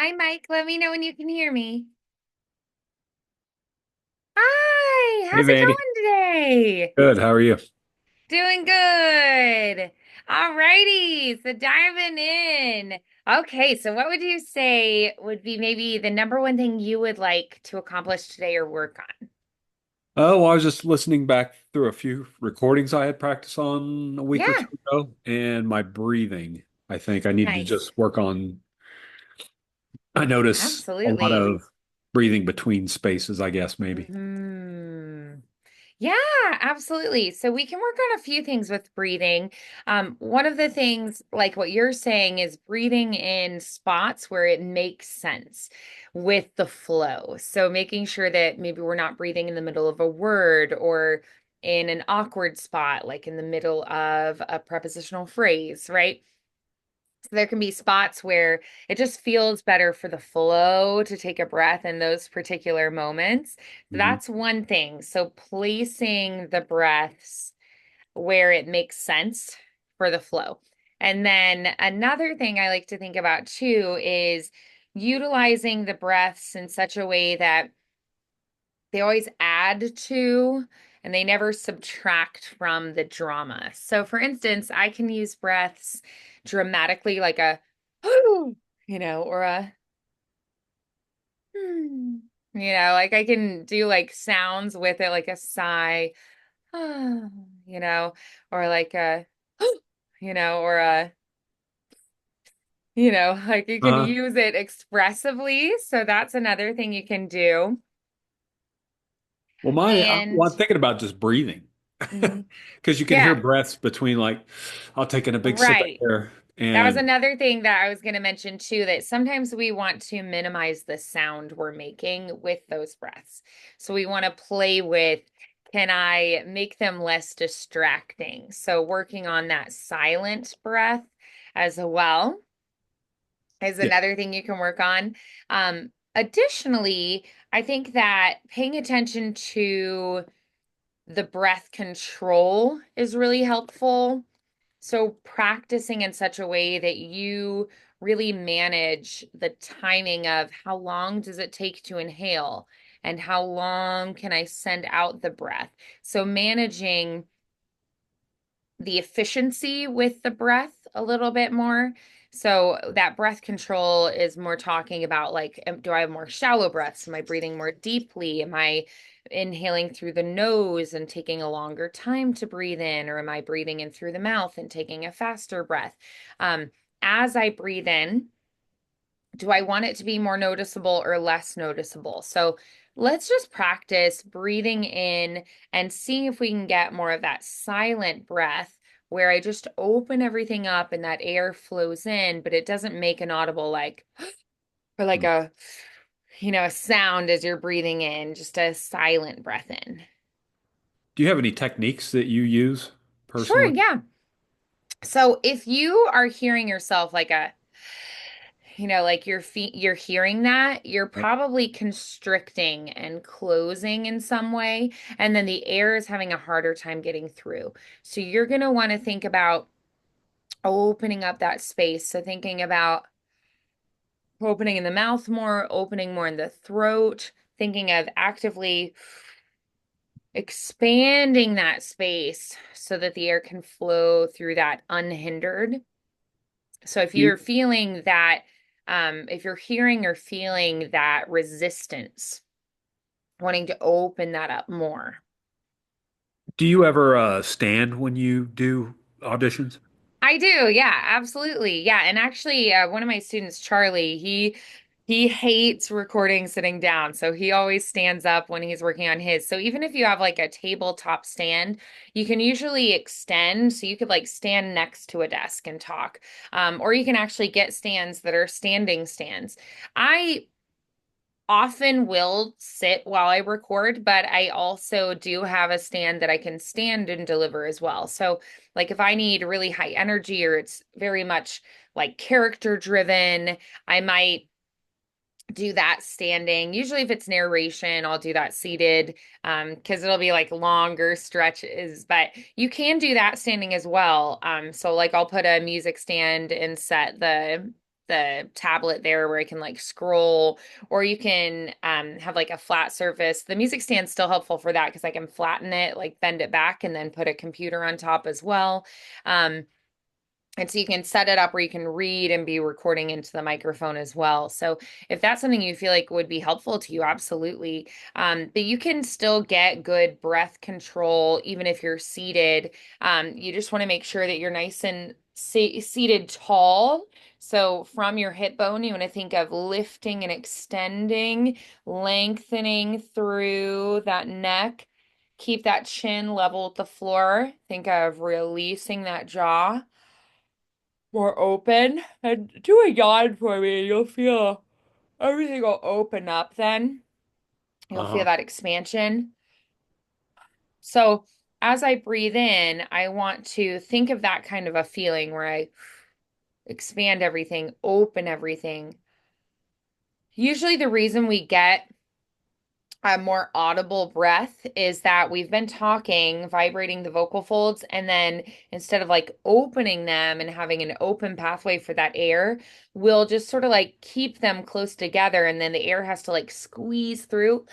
Hi, Mike. Let me know when you can hear me. Hi, Hey, how's it Vandy. going today? Good. How are you? Doing good. All righty, so diving in. Okay, so what would you say would be maybe the number one thing you would like to accomplish today or work on? Oh, well, I was just listening back through a few recordings I had practiced on a week or two Yeah, ago, and my breathing. I think I need to nice. just work on. I notice a lot Absolutely. of breathing between spaces, I guess, maybe. Hmm. Yeah, absolutely. So we can work on a few things with breathing. One of the things, like what you're saying, is breathing in spots where it makes sense with the flow. So making sure that maybe we're not breathing in the middle of a word or in an awkward spot, like in the middle of a prepositional phrase, right? So there can be spots where it just feels better for the flow to take a breath in those particular moments. Hmm. That's one thing. So placing the breaths where it makes sense for the flow. And then another thing I like to think about too is utilizing the breaths in such a way that they always add to and they never subtract from the drama. So, for instance, I can use breaths dramatically, like a, or a, like I can do like sounds with it, like a sigh, or like a, or a, like you can Uh, use it expressively. So that's another thing you can do. well, And I'm thinking about just breathing mhm, because you can hear yeah, breaths between, like, I'll take in a big sip of right. air That was and another thing that I was going to mention too, that sometimes we want to minimize the sound we're making with those breaths. So we want to play with, can I make them less distracting? So working on that silent breath as well is yeah. another thing you can work on. Additionally, I think that paying attention to the breath control is really helpful. So practicing in such a way that you really manage the timing of how long does it take to inhale and how long can I send out the breath. So managing the efficiency with the breath a little bit more. So that breath control is more talking about like, do I have more shallow breaths? Am I breathing more deeply? Am I inhaling through the nose and taking a longer time to breathe in? Or am I breathing in through the mouth and taking a faster breath? As I breathe in, do I want it to be more noticeable or less noticeable? So let's just practice breathing in and seeing if we can get more of that silent breath where I just open everything up and that air flows in, but it doesn't make an audible like, or like a sound as you're breathing in, just a silent breath in. Do you have any techniques that you use Sure, personally? yeah. So if you are hearing yourself like like your feet, you're hearing that, you're probably constricting and closing in some way, and then the air is having a harder time getting through. So you're going to want to think about opening up that space. So thinking about opening in the mouth more, opening more in the throat, thinking of actively expanding that space so that the air can flow through that unhindered. So if You, you're feeling that, if you're hearing or feeling that resistance, wanting to open that up more. do you ever stand when you do auditions? I do, yeah, absolutely. Yeah. And actually, one of my students, Charlie, he hates recording sitting down. So he always stands up when he's working on his. So even if you have like a tabletop stand, you can usually extend. So you could like stand next to a desk and talk. Or you can actually get stands that are standing stands. I often will sit while I record, but I also do have a stand that I can stand and deliver as well. So, like if I need really high energy or it's very much like character driven, I might do that standing. Usually if it's narration, I'll do that seated because it'll be like longer stretches, but you can do that standing as well. So like I'll put a music stand and set the the tablet there where I can like scroll, or you can have like a flat surface. The music stand's still helpful for that because I can flatten it, like bend it back, and then put a computer on top as well. Um, and so you can set it up where you can read and be recording into the microphone as well. So if that's something you feel like would be helpful to you, absolutely. But you can still get good breath control even if you're seated. You just want to make sure that you're nice and seated tall. So from your hip bone, you want to think of lifting and extending, lengthening through that neck. Keep that chin level with the floor. Think of releasing that jaw more open, and do a yawn for me. You'll feel everything will open up then. You'll feel Uh-huh. that expansion. So as I breathe in, I want to think of that kind of a feeling where I expand everything, open everything. Usually the reason we get a more audible breath is that we've been talking, vibrating the vocal folds, and then instead of like opening them and having an open pathway for that air, we'll just sort of like keep them close together, and then the air has to like squeeze through,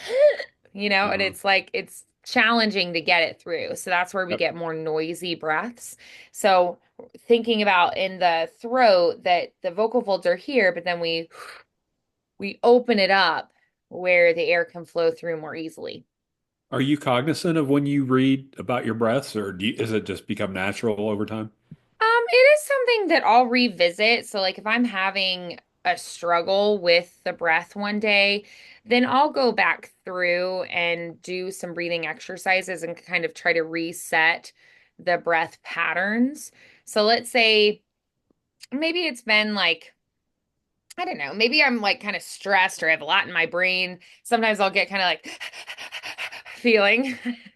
and Uh-huh. it's challenging to get it through. So that's where we Yep. get more noisy breaths. So thinking about in the throat that the vocal folds are here, but then we open it up where the air can flow through more easily. Are you cognizant of when you read about your breaths, or is it just become natural over time? It is something that I'll revisit. So, like, if I'm having a struggle with the breath one day, then I'll go back through and do some breathing exercises and kind of try to reset the breath patterns. So, let's say maybe it's been like, I don't know, maybe I'm like kind of stressed or I have a lot in my brain. Sometimes I'll get kind of like feeling.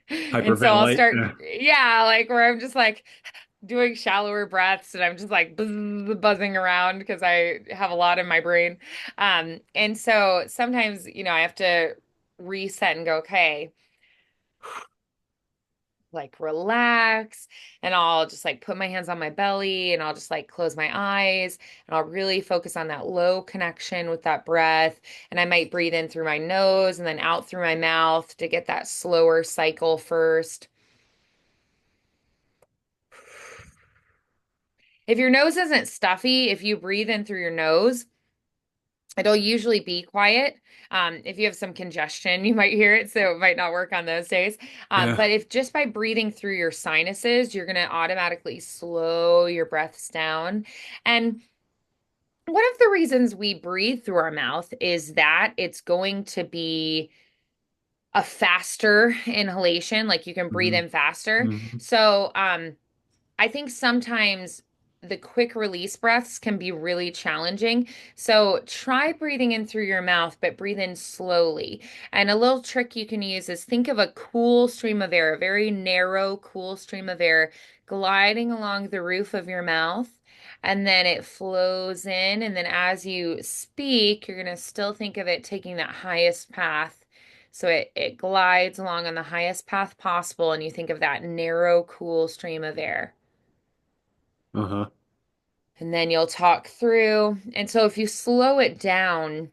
And so I'll Hyperventilate? start, Yeah. yeah, like where I'm just like doing shallower breaths and I'm just like buzzing around because I have a lot in my brain. And so sometimes, I have to reset and go, okay, like relax, and I'll just like put my hands on my belly and I'll just like close my eyes and I'll really focus on that low connection with that breath, and I might breathe in through my nose and then out through my mouth to get that slower cycle first. If your nose isn't stuffy, if you breathe in through your nose, it'll usually be quiet. If you have some congestion, you might hear it, so it might not work on those days. Yeah. But if just by breathing through your sinuses, you're going to automatically slow your breaths down. And one of the reasons we breathe through our mouth is that it's going to be a faster inhalation, like you can breathe Hmm. in faster. Hmm. So, I think sometimes the quick release breaths can be really challenging. So try breathing in through your mouth, but breathe in slowly. And a little trick you can use is think of a cool stream of air, a very narrow, cool stream of air gliding along the roof of your mouth. And then it flows in. And then as you speak, you're going to still think of it taking that highest path. So it glides along on the highest path possible. And you think of that narrow, cool stream of air. Uh-huh. And then you'll talk through. And so if you slow it down,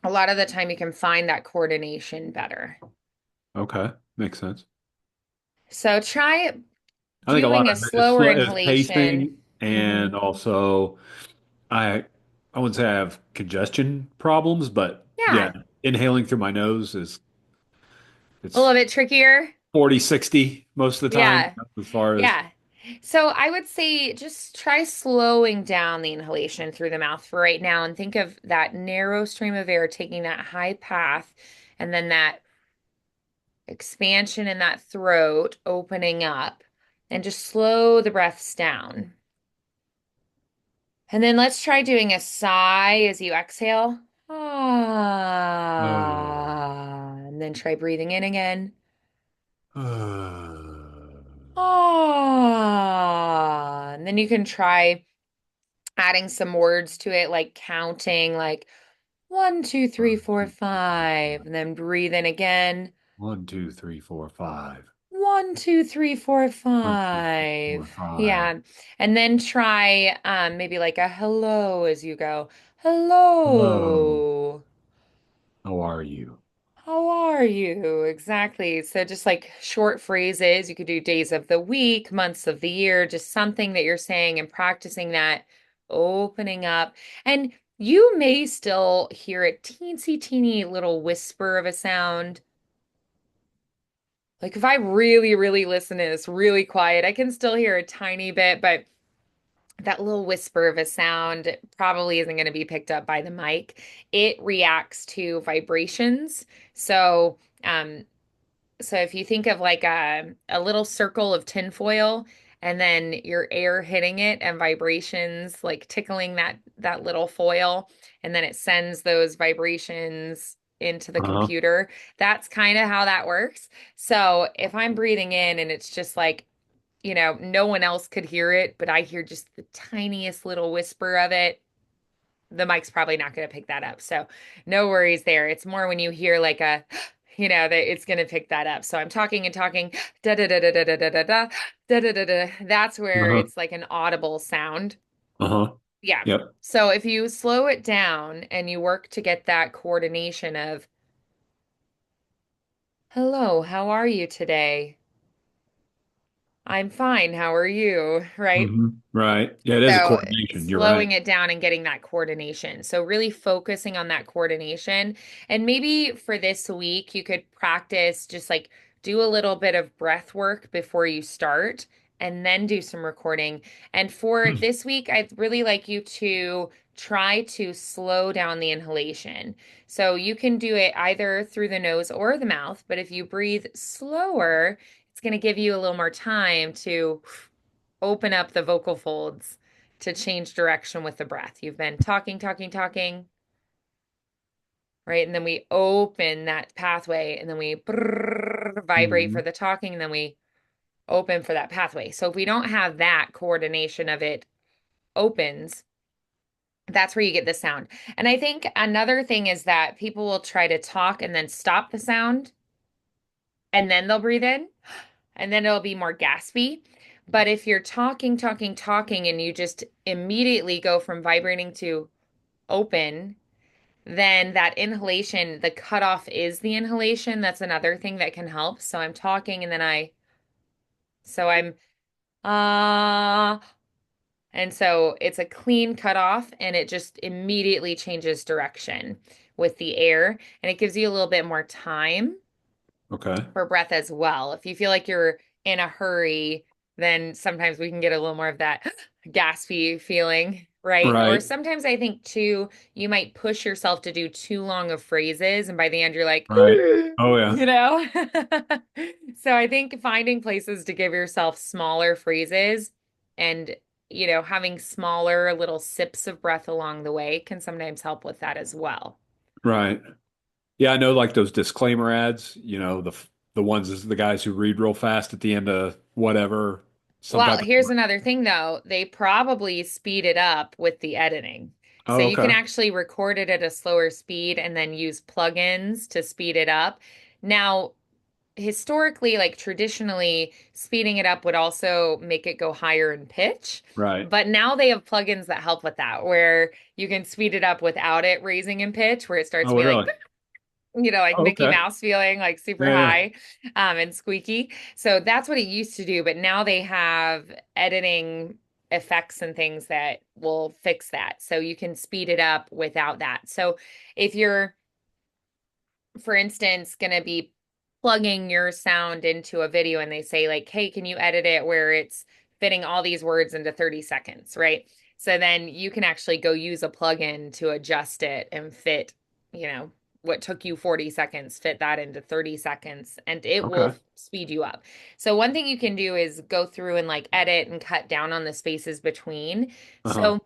a lot of the time you can find that coordination better. Okay. Makes sense. So try I think a lot doing a of it is slower is inhalation. pacing, Hmm. and also I I wouldn't say I have congestion problems, but yeah, Yeah, inhaling through my nose is a little it's bit trickier. 40-60 most of the time Yeah, as far as yeah. So I would say just try slowing down the inhalation through the mouth for right now and think of that narrow stream of air taking that high path and then that expansion in that throat opening up, and just slow the breaths down. And then let's try doing a sigh as you exhale. Ah, and then try breathing in again. Ah, and then you can try adding some words to it, like counting, like 1, 2, 3, 4, 5, and then breathe in again. 1, 2, 3, 4, 5. one, two, three, four, 4, five. 5. Yeah. And then try maybe like a hello as you go. Hello. Hello. How are you? How are you? Exactly. So just like short phrases, you could do days of the week, months of the year, just something that you're saying and practicing that, opening up. And you may still hear a teensy teeny little whisper of a sound. Like if I really, really listen and it's really quiet, I can still hear a tiny bit, but that little whisper of a sound probably isn't going to be picked up by the mic. It reacts to vibrations. So, so if you think of like a little circle of tinfoil and then your air hitting it and vibrations like tickling that little foil, and then it sends those vibrations into the Uh-huh. computer. That's kind of how that works. So if I'm breathing in and it's just like, no one else could hear it, but I hear just the tiniest little whisper of it, the mic's probably not going to pick that up. So no worries there. It's more when you hear like a, that it's going to pick that up. So I'm talking and talking, da da da da da da da da da da da da da. That's where Uh-huh. it's like an audible sound. Uh-huh. Yeah. Yep. So if you slow it down and you work to get that coordination of, hello, how are you today? I'm fine. How are you? Right? Right. Yeah, it is a So coordination. You're slowing right. it down and getting that coordination. So really focusing on that coordination. And maybe for this week, you could practice just like do a little bit of breath work before you start and then do some recording. And for this week, I'd really like you to try to slow down the inhalation. So you can do it either through the nose or the mouth, but if you breathe slower, it's going to give you a little more time to open up the vocal folds to change direction with the breath. You've been talking, talking, talking, right? And then we open that pathway and then we vibrate for Mhm. the talking and then we open for that pathway. So if we don't have that coordination of it opens, that's where you get the sound. And I think another thing is that people will try to talk and then stop the sound and then they'll breathe in and then it'll be more gaspy. But if you're talking, talking, talking, and you just immediately go from vibrating to open, then that inhalation, the cutoff is the inhalation. That's another thing that can help. So I'm talking and then so I'm, uh, and so it's a clean cutoff and it just immediately changes direction with the air and it gives you a little bit more time Okay. for breath as well. If you feel like you're in a hurry, then sometimes we can get a little more of that gaspy feeling, right? Or Right. sometimes I think too, you might push yourself to do too long of phrases, and by the end you're like, Right. Oh yeah. you know? So I think finding places to give yourself smaller phrases and having smaller little sips of breath along the way can sometimes help with that as well. Right. Yeah, I know like those disclaimer ads, the ones is the guys who read real fast at the end of whatever, some Well, type of. here's another thing though. They probably speed it up with the editing. So Oh, you can okay. actually record it at a slower speed and then use plugins to speed it up. Now, historically, like traditionally, speeding it up would also make it go higher in pitch. Right. But now they have plugins that help with that, where you can speed it up without it raising in pitch, where it starts to Oh, be like really? like Oh, Mickey okay. Mouse feeling like super Yeah, yeah. high and squeaky. So that's what it used to do, but now they have editing effects and things that will fix that. So you can speed it up without that. So if you're, for instance, going to be plugging your sound into a video and they say like, "Hey, can you edit it where it's fitting all these words into 30 seconds?" Right? So then you can actually go use a plugin to adjust it and fit, what took you 40 seconds, fit that into 30 seconds and it will Okay. speed you up. So one thing you can do is go through and like edit and cut down on the spaces between. Uh-huh. So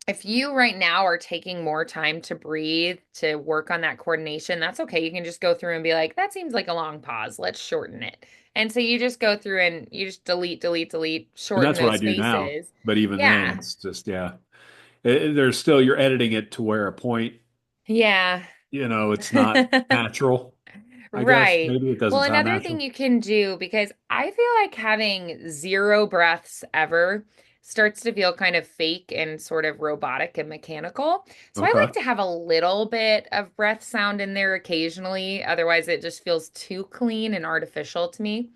if you right now are taking more time to breathe, to work on that coordination, that's okay. You can just go through and be like, that seems like a long pause. Let's shorten it. And so you just go through and you just delete, delete, delete, And shorten that's what those I do now. spaces. But even then, Yeah. it's just, yeah. There's still, you're editing it to where a point, Yeah. it's not natural. I guess. Right. Maybe it doesn't Well, sound another thing natural. you can do, because I feel like having zero breaths ever starts to feel kind of fake and sort of robotic and mechanical. So I Okay. like to have a little bit of breath sound in there occasionally. Otherwise, it just feels too clean and artificial to me,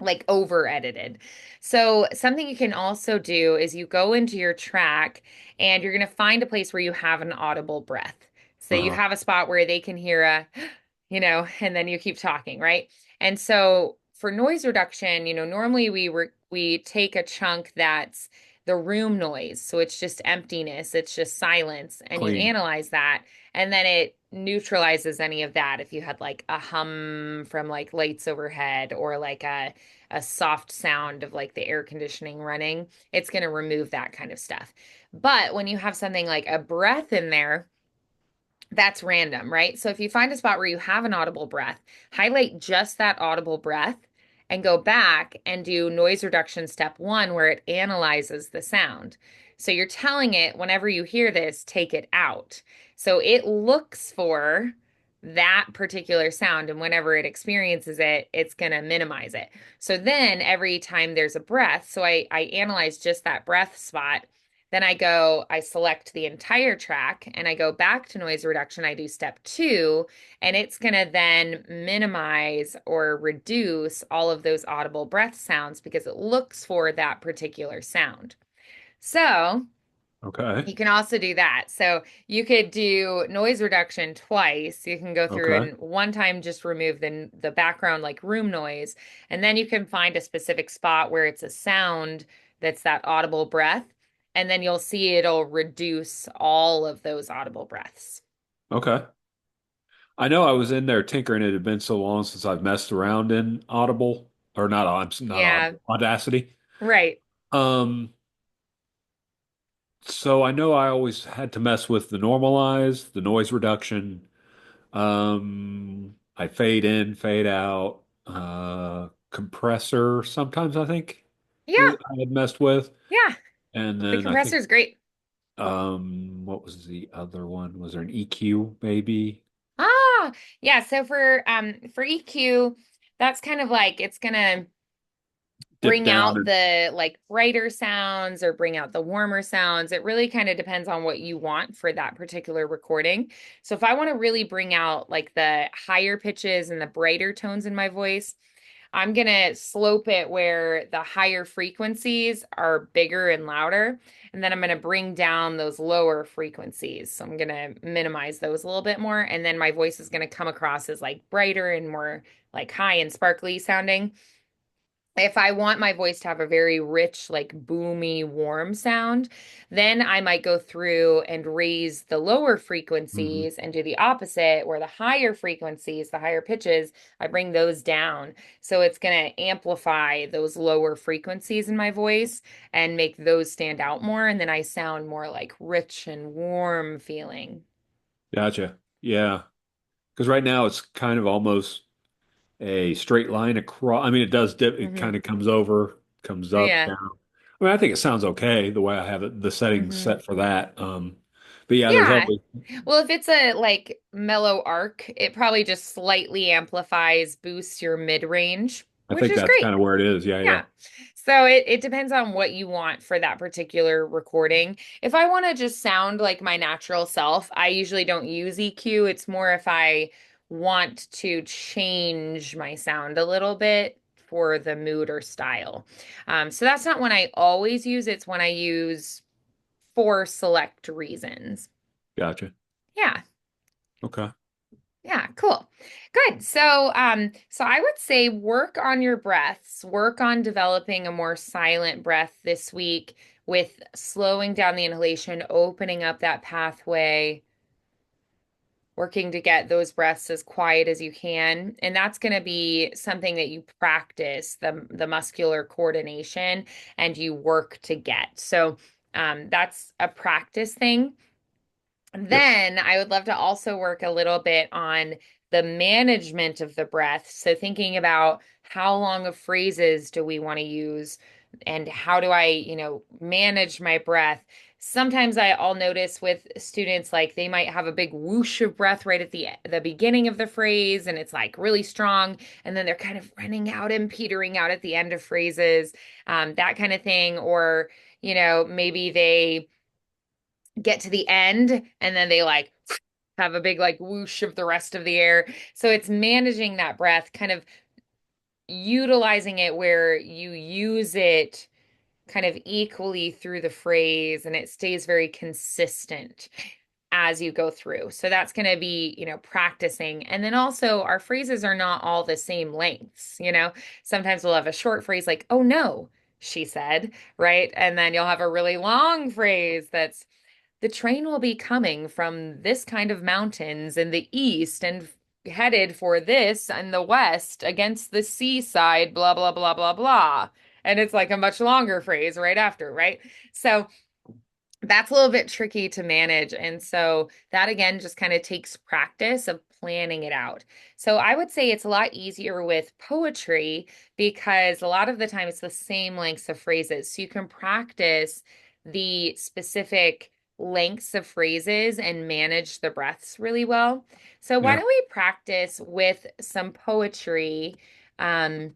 like over edited. So, something you can also do is you go into your track and you're going to find a place where you have an audible breath. So, you Uh-huh. have a spot where they can hear a, and then you keep talking, right? And so, for noise reduction, normally we take a chunk that's the room noise. So it's just emptiness, it's just silence, and you Clean. analyze that, and then it neutralizes any of that if you had like a hum from like lights overhead or like a soft sound of like the air conditioning running, it's going to remove that kind of stuff. But when you have something like a breath in there, that's random, right? So if you find a spot where you have an audible breath, highlight just that audible breath and go back and do noise reduction step one, where it analyzes the sound. So you're telling it, whenever you hear this, take it out. So it looks for that particular sound, and whenever it experiences it, it's going to minimize it. So then every time there's a breath, so I analyze just that breath spot. Then I select the entire track and I go back to noise reduction. I do step two, and it's going to then minimize or reduce all of those audible breath sounds because it looks for that particular sound. So Okay. you can also do that. So you could do noise reduction twice. You can go through Okay. and one time just remove the background like room noise, and then you can find a specific spot where it's a sound that's that audible breath, and then you'll see it'll reduce all of those audible breaths. Okay. I know I was in there tinkering. It had been so long since I've messed around in Audible or not. I'm not Yeah, Audible, Audacity. right. Um, so I know I always had to mess with the normalize, the noise reduction. I fade in, fade out, compressor. Sometimes I think Yeah, I had messed with, yeah. and The then I compressor think is great. what was the other one? Was there an EQ maybe? Yeah. So for EQ, that's kind of like it's gonna Dip bring down out and the like brighter sounds or bring out the warmer sounds. It really kind of depends on what you want for that particular recording. So if I want to really bring out like the higher pitches and the brighter tones in my voice, I'm gonna slope it where the higher frequencies are bigger and louder. And then I'm gonna bring down those lower frequencies. So I'm gonna minimize those a little bit more. And then my voice is gonna come across as like brighter and more like high and sparkly sounding. If I want my voice to have a very rich, like boomy, warm sound, then I might go through and raise the lower Mhm. frequencies and do the opposite, where the higher frequencies, the higher pitches, I bring those down. So it's going to amplify those lower frequencies in my voice and make those stand out more. And then I sound more like rich and warm feeling. Gotcha. Yeah, because right now it's kind of almost a straight line across. I mean, it does dip. It Hmm. kind of comes over, comes up, Yeah. down. I mean, I think it sounds okay the way I have it, the settings Hmm. set for that. But yeah, there's Yeah. always. Well, if it's a like mellow arc, it probably just slightly amplifies, boosts your mid-range, I which think is that's great. kind of where it is. Yeah, yeah. Yeah. So it depends on what you want for that particular recording. If I want to just sound like my natural self, I usually don't use EQ. It's more if I want to change my sound a little bit for the mood or style. So that's not when I always use it. It's when I use for select reasons. Gotcha. Yeah. Okay. Yeah, cool. Good. So I would say work on your breaths, work on developing a more silent breath this week with slowing down the inhalation, opening up that pathway, working to get those breaths as quiet as you can. And that's going to be something that you practice, the muscular coordination, and you work to get. So that's a practice thing. Yep. Then I would love to also work a little bit on the management of the breath. So thinking about how long of phrases do we want to use and how do I manage my breath? sometimes I'll notice with students like they might have a big whoosh of breath right at the beginning of the phrase and it's like really strong and then they're kind of running out and petering out at the end of phrases, that kind of thing. Or, maybe they get to the end and then they like have a big like whoosh of the rest of the air. So it's managing that breath, kind of utilizing it where you use it kind of equally through the phrase and it stays very consistent as you go through. So that's going to be, practicing. And then also, our phrases are not all the same lengths. Sometimes we'll have a short phrase like, oh no, she said, right? And then you'll have a really long phrase that's, the train will be coming from this kind of mountains in the east and headed for this in the west against the seaside, blah, blah, blah, blah, blah. And it's like a much longer phrase right after, right? So that's a little bit tricky to manage. And so that again just kind of takes practice of planning it out. So I would say it's a lot easier with poetry because a lot of the time it's the same lengths of phrases. So you can practice the specific lengths of phrases and manage the breaths really well. So why Yeah, don't we practice with some poetry? Um,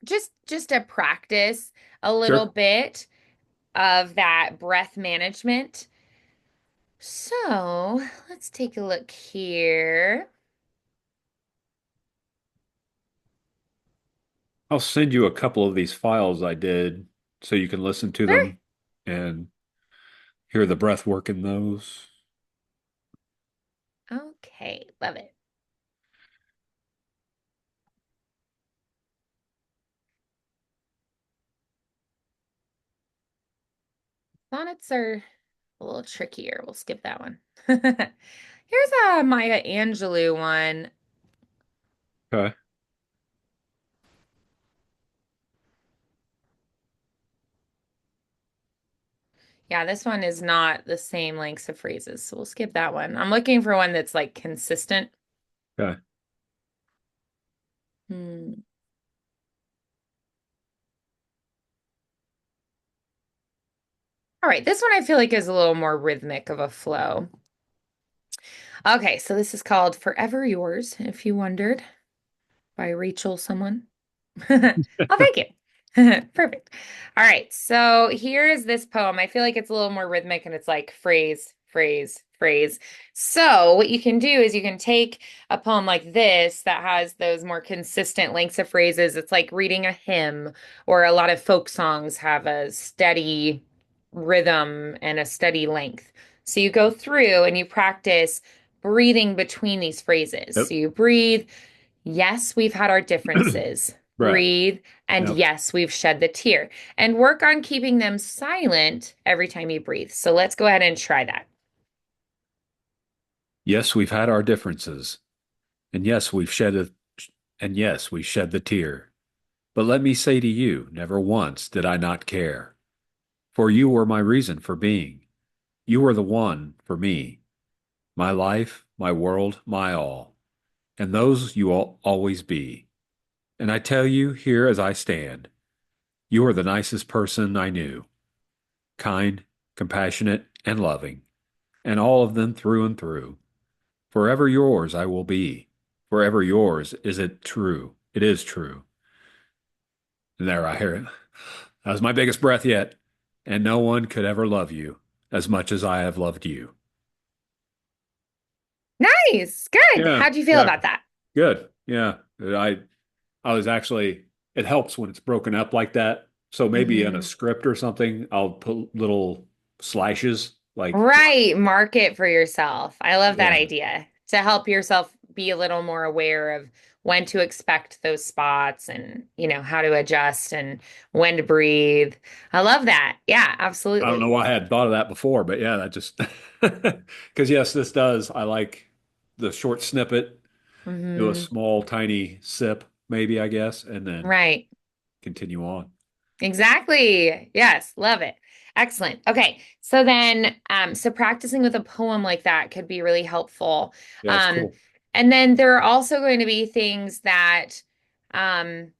just a practice a little sure. bit of that breath management. So let's take a look here. I'll send you a couple of these files I did so you can listen to Sure. them and hear the breath work in those. Okay, love it. Sonnets are a little trickier. We'll skip that one. Here's a Maya Angelou one. Okay. Yeah, this one is not the same lengths of phrases, so we'll skip that one. I'm looking for one that's like consistent. Okay. Hmm. All right, this one I feel like is a little more rhythmic of a flow. Okay, so this is called Forever Yours, if you wondered, by Rachel someone. Oh, thank you. Perfect. All right. So here is this poem. I feel like it's a little more rhythmic and it's like phrase, phrase, phrase. So what you can do is you can take a poem like this that has those more consistent lengths of phrases. It's like reading a hymn, or a lot of folk songs have a steady rhythm and a steady length. So you go through and you practice breathing between these phrases. Yep. So you breathe. Yes, we've had our differences. Breath. Breathe. And Yep. yes, we've shed the tear. And work on keeping them silent every time you breathe. So let's go ahead and try that. Yes, we've had our differences. And yes, we've shed the tear. But let me say to you, never once did I not care. For you were my reason for being. You were the one for me. My life, my world, my all. And those you will always be. And I tell you here as I stand, you are the nicest person I knew. Kind, compassionate, and loving. And all of them through and through. Forever yours I will be. Forever yours is it true. It is true. And there I hear it. That was my biggest breath yet. And no one could ever love you as much as I have loved you. Nice. Good. Yeah, How'd you feel yeah, about that? good. Yeah. I was actually it helps when it's broken up like that. So maybe in a Hmm. script or something, I'll put little slashes like Right. Mark it for yourself. I love that yeah. idea to help yourself be a little more aware of when to expect those spots and, how to adjust and when to breathe. I love that. Yeah, I don't know absolutely. why I hadn't thought of that before, but yeah, that just because yes, this does. I like the short snippet, do a Hmm. small, tiny sip, maybe, I guess, and then Right. continue on. Exactly. Yes, love it. Excellent. Okay. So then, so practicing with a poem like that could be really helpful. Yeah, that's Um, cool. and then there are also going to be things that, um,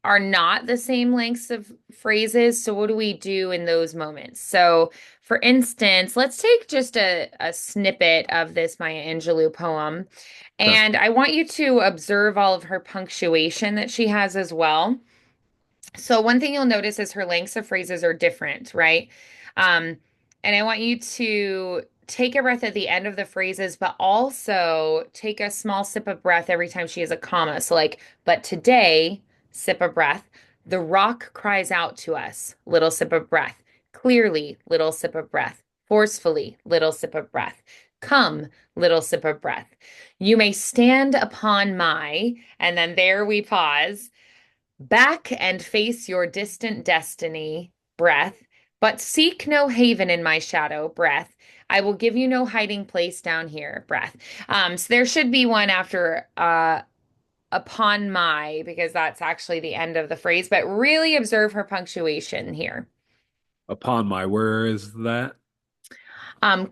are not the same lengths of phrases. So what do we do in those moments? So for instance, let's take just a snippet of this Maya Angelou poem. Okay. And I want you to observe all of her punctuation that she has as well. So one thing you'll notice is her lengths of phrases are different, right? Um, and I want you to take a breath at the end of the phrases, but also take a small sip of breath every time she has a comma. So like, but today, sip of breath. The rock cries out to us, little sip of breath. Clearly, little sip of breath. Forcefully, little sip of breath. Come, little sip of breath. You may stand upon my, and then there we pause. Back and face your distant destiny, breath, but seek no haven in my shadow, breath. I will give you no hiding place down here, breath. So there should be one after upon my, because that's actually the end of the phrase, but really observe her punctuation here. Upon my, where is that?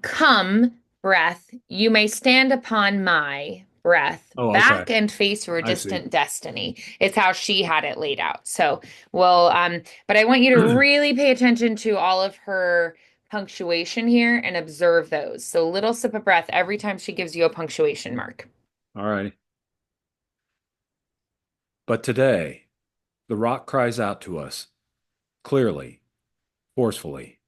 Come, breath, you may stand upon my breath, Oh, okay. back and face your I see. distant destiny. It's how she had it laid out. So, well, but I want you to really pay attention to all of her punctuation here and observe those. So, little sip of breath every time she gives you a punctuation mark. All righty. But today, the rock cries out to us clearly, forcefully.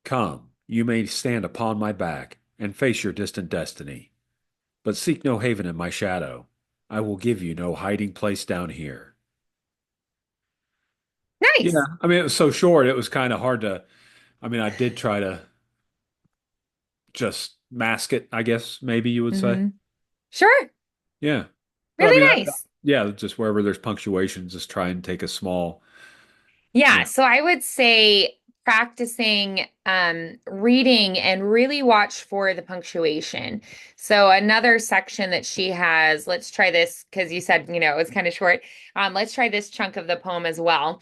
Come, you may stand upon my back and face your distant destiny, but seek no haven in my shadow. I will give you no hiding place down here. Yeah, Nice. I mean, it was so short, it was kind of hard to. I mean, I did try to just mask it, I guess, maybe you would say. Hmm. Sure. Yeah. But I Really mean, nice. yeah, just wherever there's punctuation, just try and take a small, you Yeah, know, so I would say practicing reading and really watch for the punctuation. So another section that she has, let's try this because you said, it was kind of short. Let's try this chunk of the poem as well.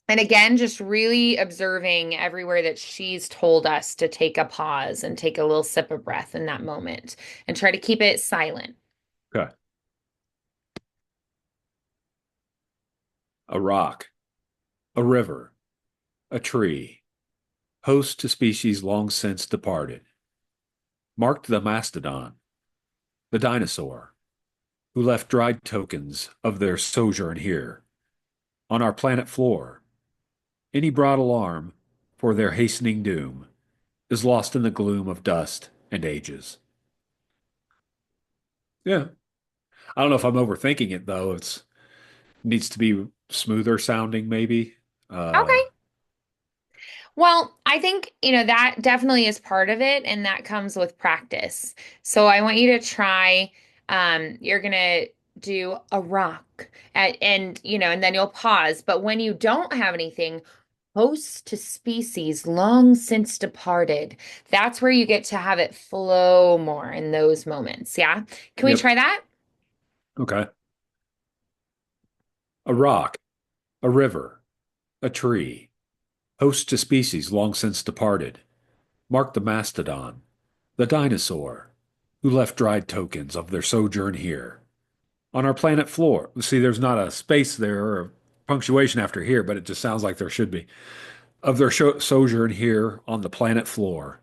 And again, just really observing everywhere that she's told us to take a pause and take a little sip of breath in that moment and try to keep it silent. okay. A rock, a river, a tree, host to species long since departed, marked the mastodon, the dinosaur, who left dried tokens of their sojourn here, on our planet floor. Any broad alarm for their hastening doom is lost in the gloom of dust and ages. Yeah. I don't know if I'm overthinking it though. It's needs to be smoother sounding, maybe. Okay. Well, I think, that definitely is part of it, and that comes with practice. So I want you to try, you're gonna do a rock and then you'll pause. But when you don't have anything, host to species long since departed, that's where you get to have it flow more in those moments. Yeah. Can we Yep. try that? Okay. A rock, a river, a tree, host to species long since departed, mark the mastodon, the dinosaur, who left dried tokens of their sojourn here. On our planet floor. See, there's not a space there or punctuation after here, but it just sounds like there should be. Of their sojourn here on the planet floor.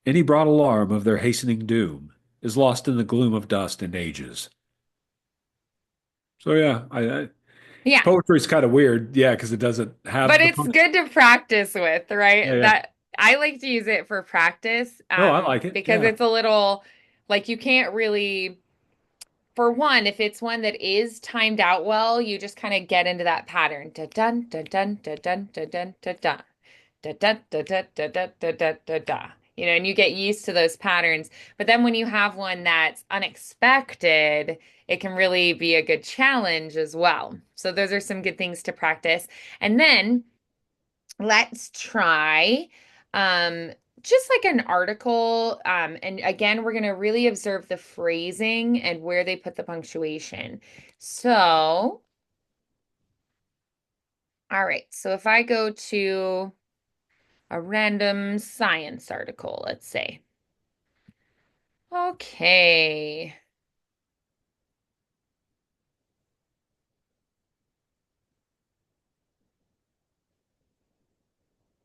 Any broad alarm of their hastening doom is lost in the gloom of dust and ages. So yeah, Yeah. poetry is kind of weird, yeah, because it doesn't But have the it's punch. good to practice with, Yeah, right? yeah. That I like to use it for practice, No, I like it. because Yeah, it's a little like you can't really, for one, if it's one that is timed out well, you just kind of get into that pattern. Da dun da dun da dun da dun da da da da da da da da da da da da. And you get used to those patterns. But then when you have one that's unexpected, it can really be a good challenge as well. So those are some good things to practice. And then let's try um just like an article, and again we're going to really observe the phrasing and where they put the punctuation. So, all right. So if I go to a random science article, let's say. Okay.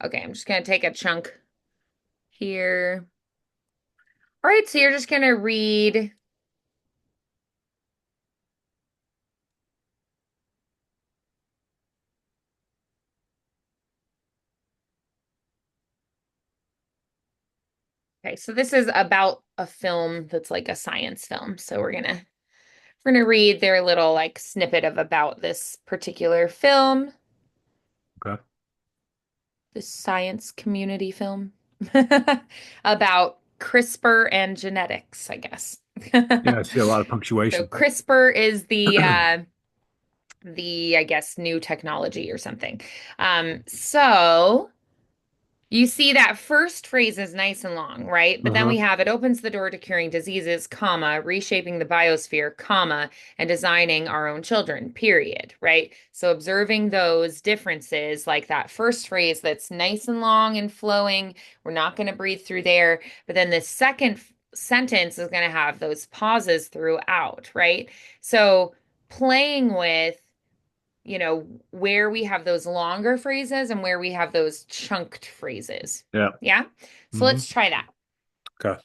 Okay, I'm just gonna take a chunk here. All right, so you're just gonna read. Okay, so this is about a film that's like a science film. So we're gonna read their little like snippet of about this particular film, Okay. this science community film about CRISPR and genetics, I guess. Yeah, I see a lot of So punctuation. CRISPR is the I guess new technology or something. So you see that first phrase is nice and long, right? But then Uh-huh. we have it opens the door to curing diseases, comma, reshaping the biosphere, comma, and designing our own children, period, right? So observing those differences, like that first phrase that's nice and long and flowing, we're not going to breathe through there. But then the second sentence is going to have those pauses throughout, right? So playing with where we have those longer phrases and where we have those chunked phrases. Yeah. Yeah. So Hmm. let's try that. Okay.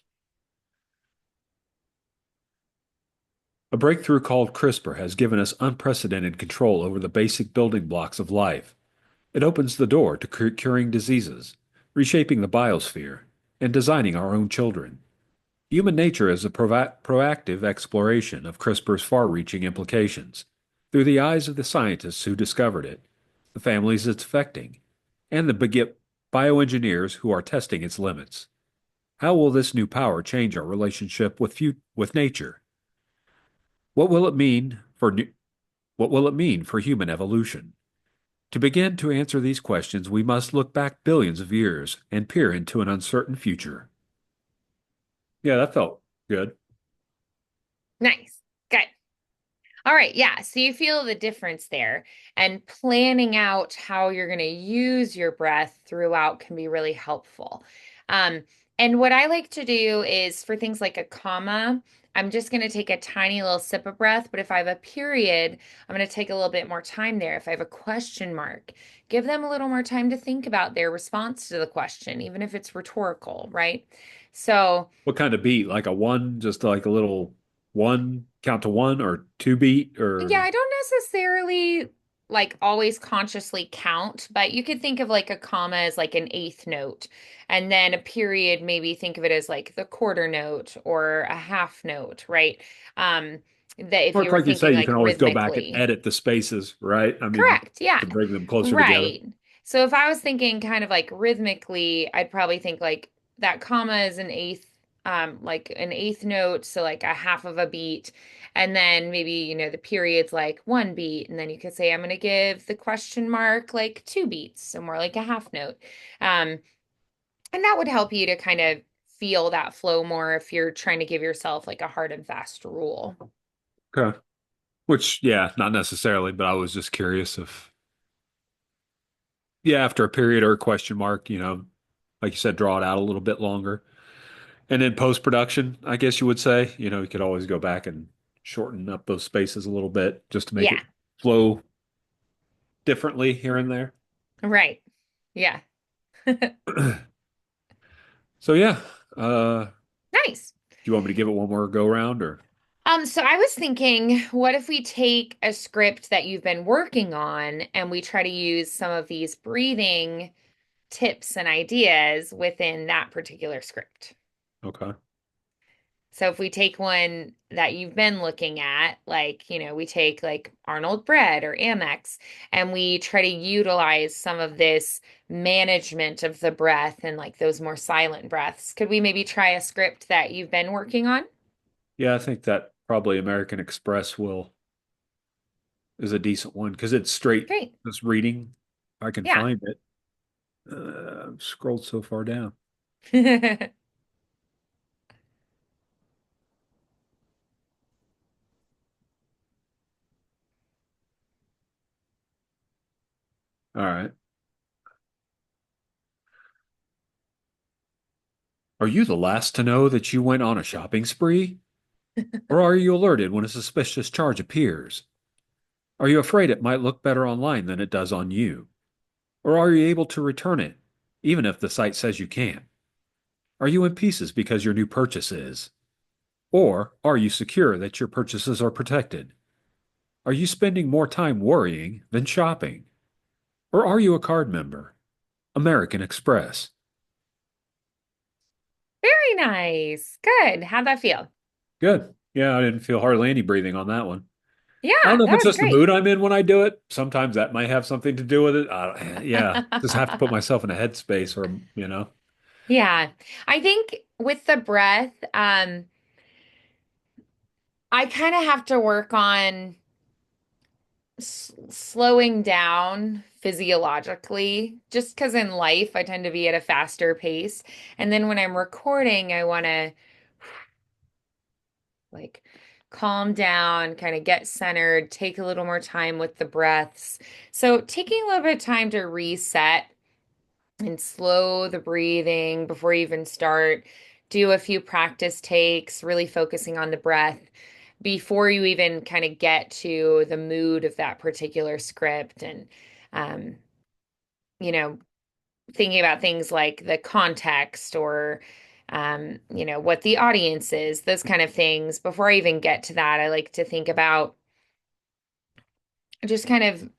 A breakthrough called CRISPR has given us unprecedented control over the basic building blocks of life. It opens the door to curing diseases, reshaping the biosphere, and designing our own children. Human nature is a proactive exploration of CRISPR's far reaching implications through the eyes of the scientists who discovered it, the families it's affecting, and the bioengineers who are testing its limits. How will this new power change our relationship with nature? What will it mean for what will it mean for human evolution? To begin to answer these questions, we must look back billions of years and peer into an uncertain future. Yeah, that felt good. Nice. Good. All right, yeah. So you feel the difference there, and planning out how you're going to use your breath throughout can be really helpful. Um, and what I like to do is for things like a comma, I'm just going to take a tiny little sip of breath. But if I have a period, I'm going to take a little bit more time there. If I have a question mark, give them a little more time to think about their response to the question, even if it's rhetorical, right? So, What kind of beat? Like a one, just like a little one, count to one or two beat yeah, or I don't necessarily like always consciously count, but you could think of like a comma as like an eighth note, and then a period, maybe think of it as like the quarter note or a half note, right? Um, that if well, you it's were like you say, thinking you like can always go back and rhythmically. edit the spaces, right? I mean, Correct. Yeah. to bring them closer together. Right. So if I was thinking kind of like rhythmically, I'd probably think like that comma is like an eighth note, so like a half of a beat. And then maybe, the period's like one beat. And then you could say, I'm going to give the question mark like two beats, so more like a half note. Um, and that would help you to kind of feel that flow more if you're trying to give yourself like a hard and fast rule. Okay. Which, yeah, not necessarily, but I was just curious if, yeah, after a period or a question mark, like you said, draw it out a little bit longer. And in post-production, I guess you would say, you could always go back and shorten up those spaces a little bit just to make Yeah. it flow differently here and there. Right. Yeah. So yeah, do Nice. you want me to give it one more go round or? So I was thinking, what if we take a script that you've been working on and we try to use some of these breathing tips and ideas within that particular script? Okay. So if we take one that you've been looking at, like, we take like Arnold Bread or Amex, and we try to utilize some of this management of the breath and like those more silent breaths. Could we maybe try a script that you've been working on? Yeah, I think that probably American Express will is a decent one because it's straight Great. just reading. I can Yeah. find it. I've scrolled so far down. All right. Are you the last to know that you went on a shopping spree? Or are you alerted when a suspicious charge appears? Are you afraid it might look better online than it does on you? Or are you able to return it? even if the site says you can't? Are you in pieces because your new purchase is? Or are you secure that your purchases are protected? Are you spending more time worrying than shopping? Or are you a card member? American Express. Very nice. Good. How'd that feel? Good. Yeah, I didn't feel hardly any breathing on that one. I don't Yeah, know if that it's was just the great. mood I'm in when I do it. Sometimes that might have something to do with it. Yeah, just have to put myself in a headspace or, Yeah. I think with the breath, I kind of have to work on slowing down physiologically, just because in life I tend to be at a faster pace. And then when I'm recording, I want to like calm down, kind of get centered, take a little more time with the breaths. So taking a little bit of time to reset and slow the breathing before you even start. Do a few practice takes, really focusing on the breath before you even kind of get to the mood of that particular script and um, you know, thinking about things like the context or what the audience is, those kind of things. Before I even get to that, I like to think about just kind of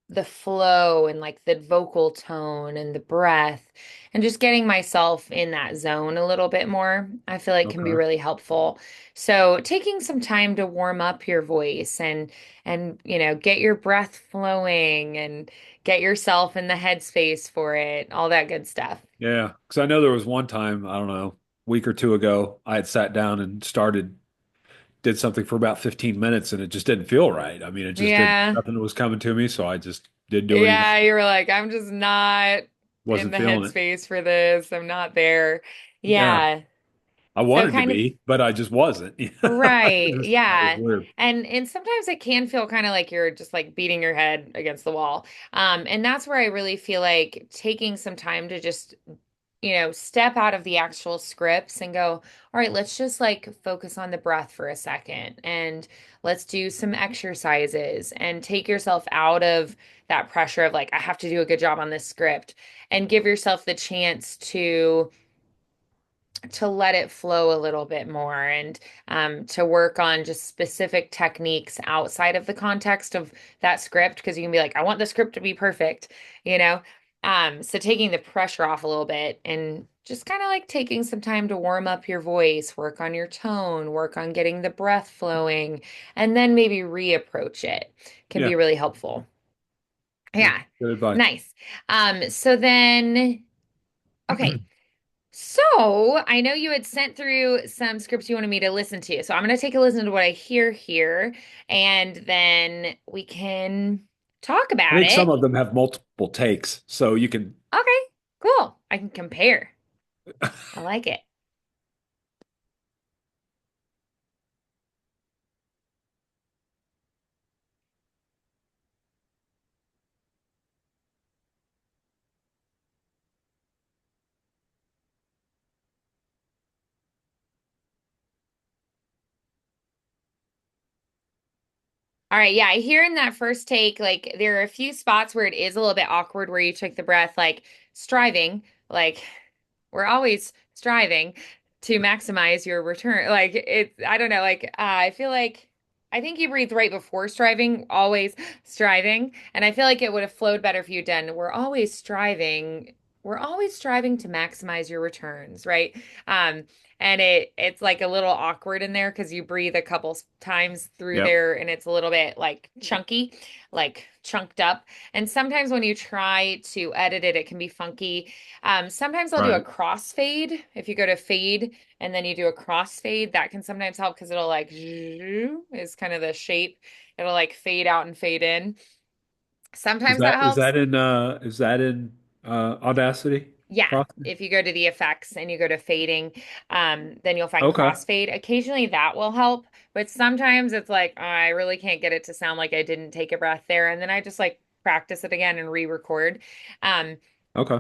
the flow and like the vocal tone and the breath and just getting myself in that zone a little bit more, I feel like can be okay. really helpful. So taking some time to warm up your voice and get your breath flowing and get yourself in the headspace for it, all that good stuff. Yeah, because I know there was one time, I don't know, a week or two ago, I had sat down and did something for about 15 minutes and it just didn't feel right. I mean, it just didn't, Yeah. nothing was coming to me. So I just didn't do any, Yeah, you were like, I'm just not in wasn't the feeling it. headspace for this. I'm not there. Yeah, Yeah. I So wanted to kind of be, but I just wasn't. right. That was Yeah. weird. And sometimes it can feel kind of like you're just like beating your head against the wall. And that's where I really feel like taking some time to just, step out of the actual scripts and go, all right, let's just like focus on the breath for a second and let's do some exercises and take yourself out of that pressure of like, I have to do a good job on this script and give yourself the chance to let it flow a little bit more and to work on just specific techniques outside of the context of that script because you can be like, I want the script to be perfect, you know? So taking the pressure off a little bit and just kind of like taking some time to warm up your voice, work on your tone, work on getting the breath flowing, and then maybe reapproach it can Yeah, be really helpful. yeah, Yeah, good advice. nice. So then, okay. So I know you had sent through some scripts you wanted me to listen to. So I'm going to take a listen to what I hear here, and then we can talk I about think some it. of them have multiple takes, so you can. Okay, cool. I can compare. I like it. All right, yeah, I hear in that first take, like there are a few spots where it is a little bit awkward where you took the breath, like striving, like we're always striving to maximize your return. Like I don't know, like I feel like I think you breathed right before striving, always striving, and I feel like it would have flowed better if you'd done, we're always striving to maximize your returns, right? Um, and it's like a little awkward in there because you breathe a couple times through Yep. there and it's a little bit like chunky, like chunked up. And sometimes when you try to edit it, it can be funky. Sometimes I'll do a Right. crossfade. If you go to fade and then you do a crossfade, that can sometimes help because it'll like is kind of the shape. It'll like fade out and fade in. Is Sometimes that that is helps. that in Audacity? Yeah, Cross? if you go to the effects and you go to fading, then you'll find Okay. crossfade. Occasionally that will help, but sometimes it's like, oh, I really can't get it to sound like I didn't take a breath there. And then I just like practice it again and re-record. Um, Okay.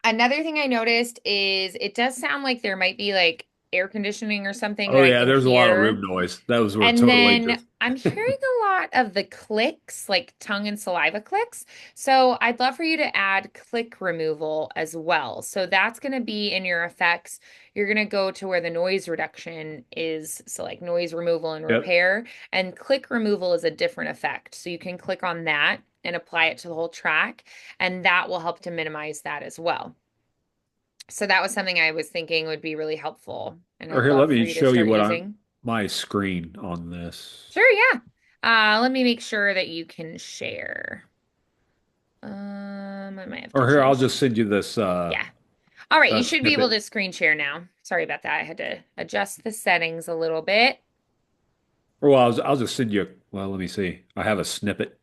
Another thing I noticed is it does sound like there might be like air conditioning or something Oh that I yeah, can there's a lot of room hear. noise. Those were And totally then just. I'm hearing a lot of the clicks, like tongue and saliva clicks. So I'd love for you to add click removal as well. So that's going to be in your effects. You're going to go to where the noise reduction is. So, like noise removal and Yep. repair. And click removal is a different effect. So you can click on that and apply it to the whole track. And that will help to minimize that as well. So that was something I was thinking would be really helpful. And Or I'd here, let love for me you to show you start what I'm using. my screen on this. Sure, yeah. Let me make sure that you can share. I might have to Or here, I'll change. just send you this Yeah. All right, you should be able snippet. to screen share now. Sorry about that. I had to adjust the settings a little bit. Or well, I'll just send you. Well, let me see. I have a snippet.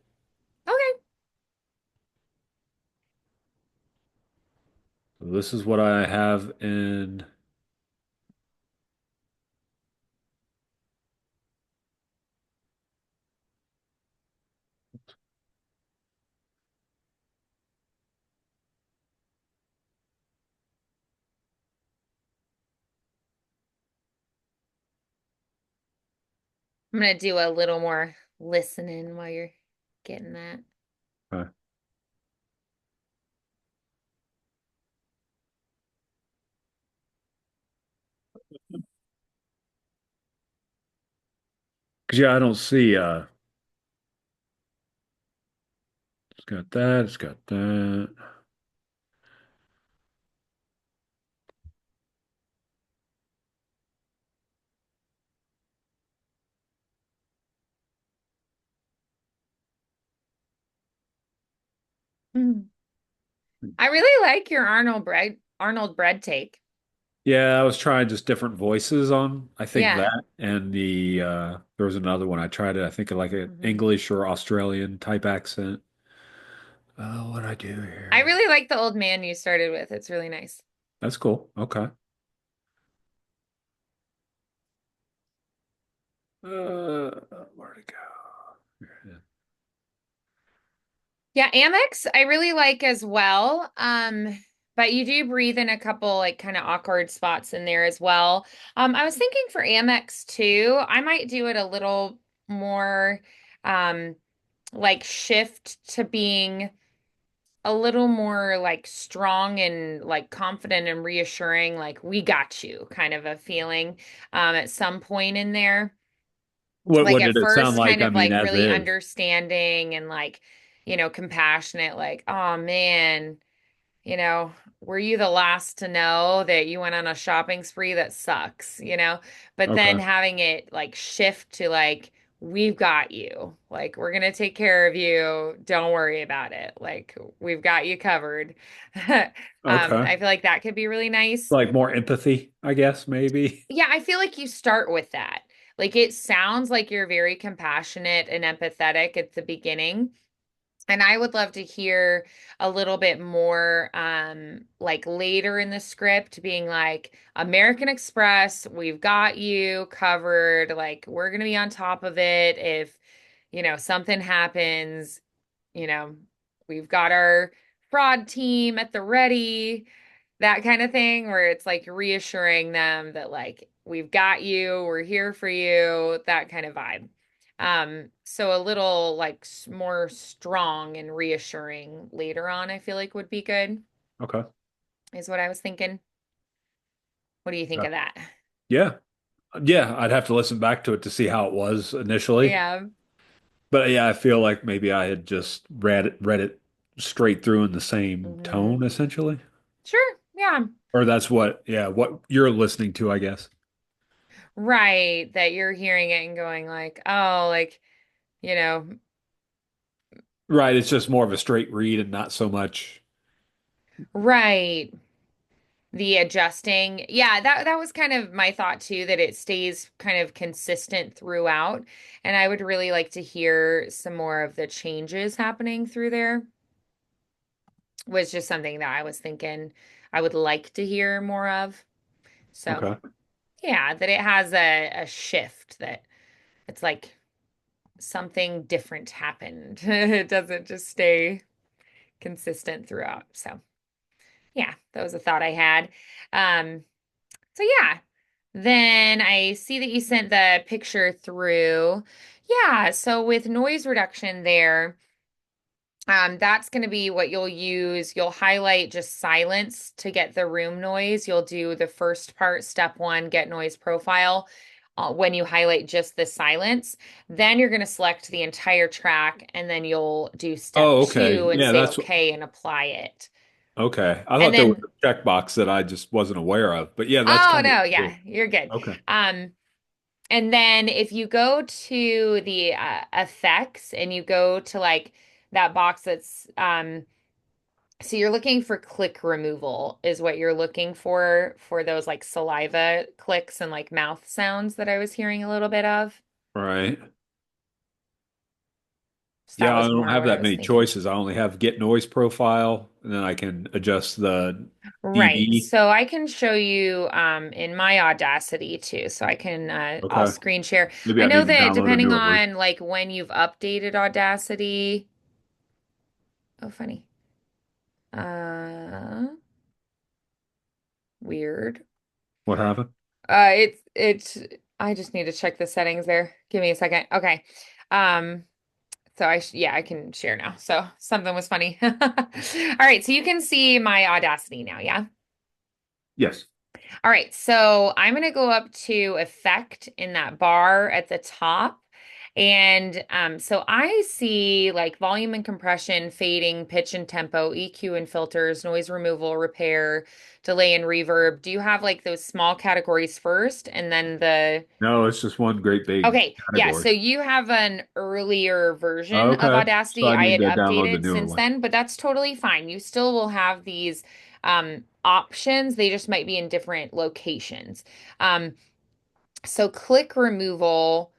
Okay. So this is what I have in. I'm gonna do a little more listening while you're getting that. 'Cause yeah, I don't see. It's got that. It's got that. Mhm. I really like your Arnold bread take. Yeah, I was trying just different voices on. I think Yeah. that and the there was another one I tried it. I think like an Hmm. English or Australian type accent. Oh, what I do I here? really like the old man you started with. It's really nice. That's cool. Okay. Where'd it go? Yeah, Amex, I really like as well. But you do breathe in a couple like kind of awkward spots in there as well. I was thinking for Amex too, I might do it a little more um like shift to being a little more like strong and like confident and reassuring, like we got you kind of a feeling at some point in there. Like What at did it sound first like? kind I of mean, like as really is. understanding and like, compassionate, like, oh man, you know, were you the last to know that you went on a shopping spree that sucks? But then Okay. having it like shift to like, we've got you. Like, we're gonna take care of you. Don't worry about it. Like, we've got you covered. Okay. I feel like that could be really nice. Like more empathy, I guess, maybe. Yeah, I feel like you start with that. Like, it sounds like you're very compassionate and empathetic at the beginning. And I would love to hear a little bit more, like later in the script, being like, American Express, we've got you covered. Like, we're going to be on top of it. If, something happens, you know, we've got our fraud team at the ready, that kind of thing, where it's like reassuring them that, like, we've got you, we're here for you, that kind of vibe. So a little like more strong and reassuring later on, I feel like would be good, Okay. is what I was thinking. What do you think Yeah. of that? Yeah. Yeah. I'd have to listen back to it to see how it was initially. Yeah. But yeah, I feel like maybe I had just read it straight through in the same Hmm. tone, essentially. Sure. Yeah. Or that's what you're listening to, I guess. Right. That you're hearing it and going like, oh, like, you know, Right. It's just more of a straight read and not so much. right. The adjusting. Yeah, that was kind of my thought too, that it stays kind of consistent throughout. And I would really like to hear some more of the changes happening through there. Was just something that I was thinking I would like to hear more of. So, Okay. yeah, that it has a shift, that it's like something different happened. It doesn't just stay consistent throughout. So, yeah, that was a thought I had. Um, so yeah. Then I see that you sent the picture through. Yeah, so with noise reduction there, that's going to be what you'll use. You'll highlight just silence to get the room noise. You'll do the first part, step one, get noise profile, when you highlight just the silence. Then you're going to select the entire track, and then you'll do step Oh, okay. two and Yeah, say that's okay and apply it. okay. I And thought there was then, a checkbox that I just wasn't aware of. But yeah, that's oh kind of no, yeah, cool. you're good. Okay. Um, And then if you go to the effects and you go to like that box that's so you're looking for click removal is what you're looking for those like saliva clicks and like mouth sounds that I was hearing a little bit of. Right. So that Yeah, I was don't more have what I that was many thinking. choices. I only have get noise profile, and then I can adjust the Right. dB. So I can show you in my Audacity too. So I can I'll Okay. screen share. Maybe I I know need to that download a depending newer version. on like when you've updated Audacity. Oh, funny. Uh Weird. What happened? It's I just need to check the settings there. Give me a second. Okay. Um, so yeah, I can share now. So something was funny. All right, so you can see my Audacity now, yeah? Yes. All right, so I'm gonna go up to effect in that bar at the top. And so I see like volume and compression, fading, pitch and tempo, EQ and filters, noise removal, repair, delay and reverb. Do you have like those small categories first and then the No, it's just one great big Okay, yeah, category. so you have an earlier version of Okay. So Audacity. I I need had to download the updated newer since one. then, but that's totally fine. You still will have these options. They just might be in different locations. Um, so click removal,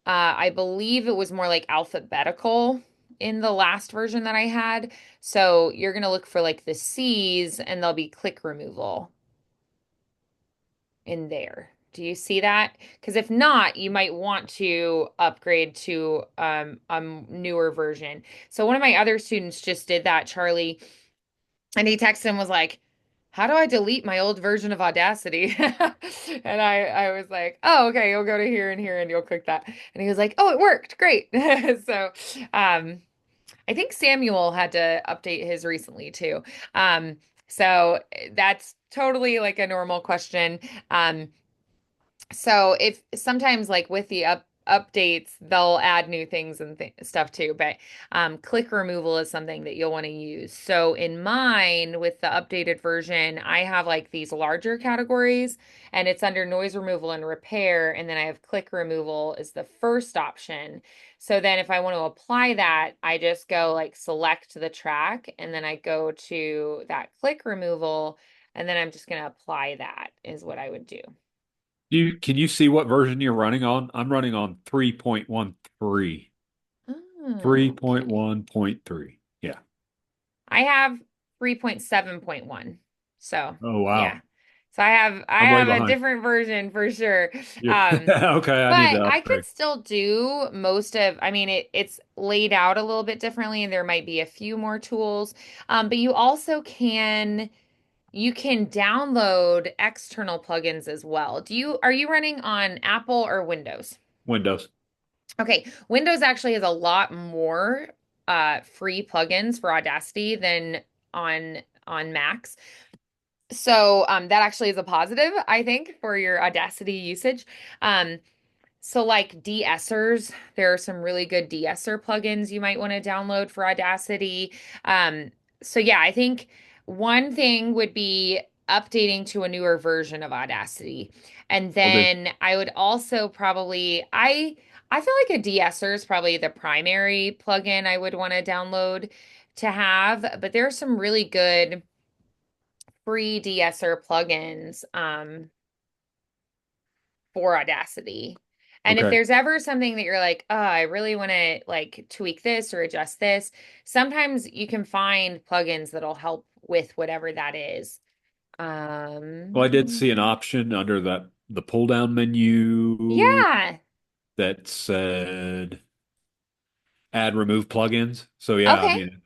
I believe it was more like alphabetical in the last version that I had. So you're gonna look for like the C's and there'll be click removal in there. Do you see that? Because if not, you might want to upgrade to a newer version. So one of my other students just did that, Charlie, and he texted and was like, "How do I delete my old version of Audacity?" And I was like, "Oh, okay, you'll go to here and you'll click that." And he was like, "Oh, it worked. Great." So I think Samuel had to update his recently too. So that's totally like a normal question. Um, so if sometimes like with the updates, they'll add new things and stuff too, but click removal is something that you'll want to use. So in mine, with the updated version, I have like these larger categories and it's under noise removal and repair. And then I have click removal is the first option. So then if I want to apply that, I just go like select the track and then I go to that click removal and then I'm just going to apply that is what I would do. You can you see what version you're running on? I'm running on 3.13. Oh, okay. 3.1.3. Yeah. I have 3.7.1. So, Oh wow. yeah. So I I'm way have a behind. different version for sure. You're Um, okay, I need but to I could upgrade. still do most of, I mean, it's laid out a little bit differently and there might be a few more tools. But you also you can download external plugins as well. Are you running on Apple or Windows? Windows. Okay, Windows actually has a lot more free plugins for Audacity than on Macs. So that actually is a positive, I think, for your Audacity usage. Um, so like de-essers, there are some really good de-esser plugins you might want to download for Audacity. So yeah, I think one thing would be updating to a newer version of Audacity. And Will do. then I would also probably I feel like a de-esser is probably the primary plugin I would want to download to have, but there are some really good free de-esser plugins. For Audacity. And if Okay. there's ever something that you're like, oh, I really want to like tweak this or adjust this, sometimes you can find plugins that'll help with whatever that is. Well, I did see an Um, option under that the pull down menu yeah. that said add remove plugins. So yeah, I Okay. mean,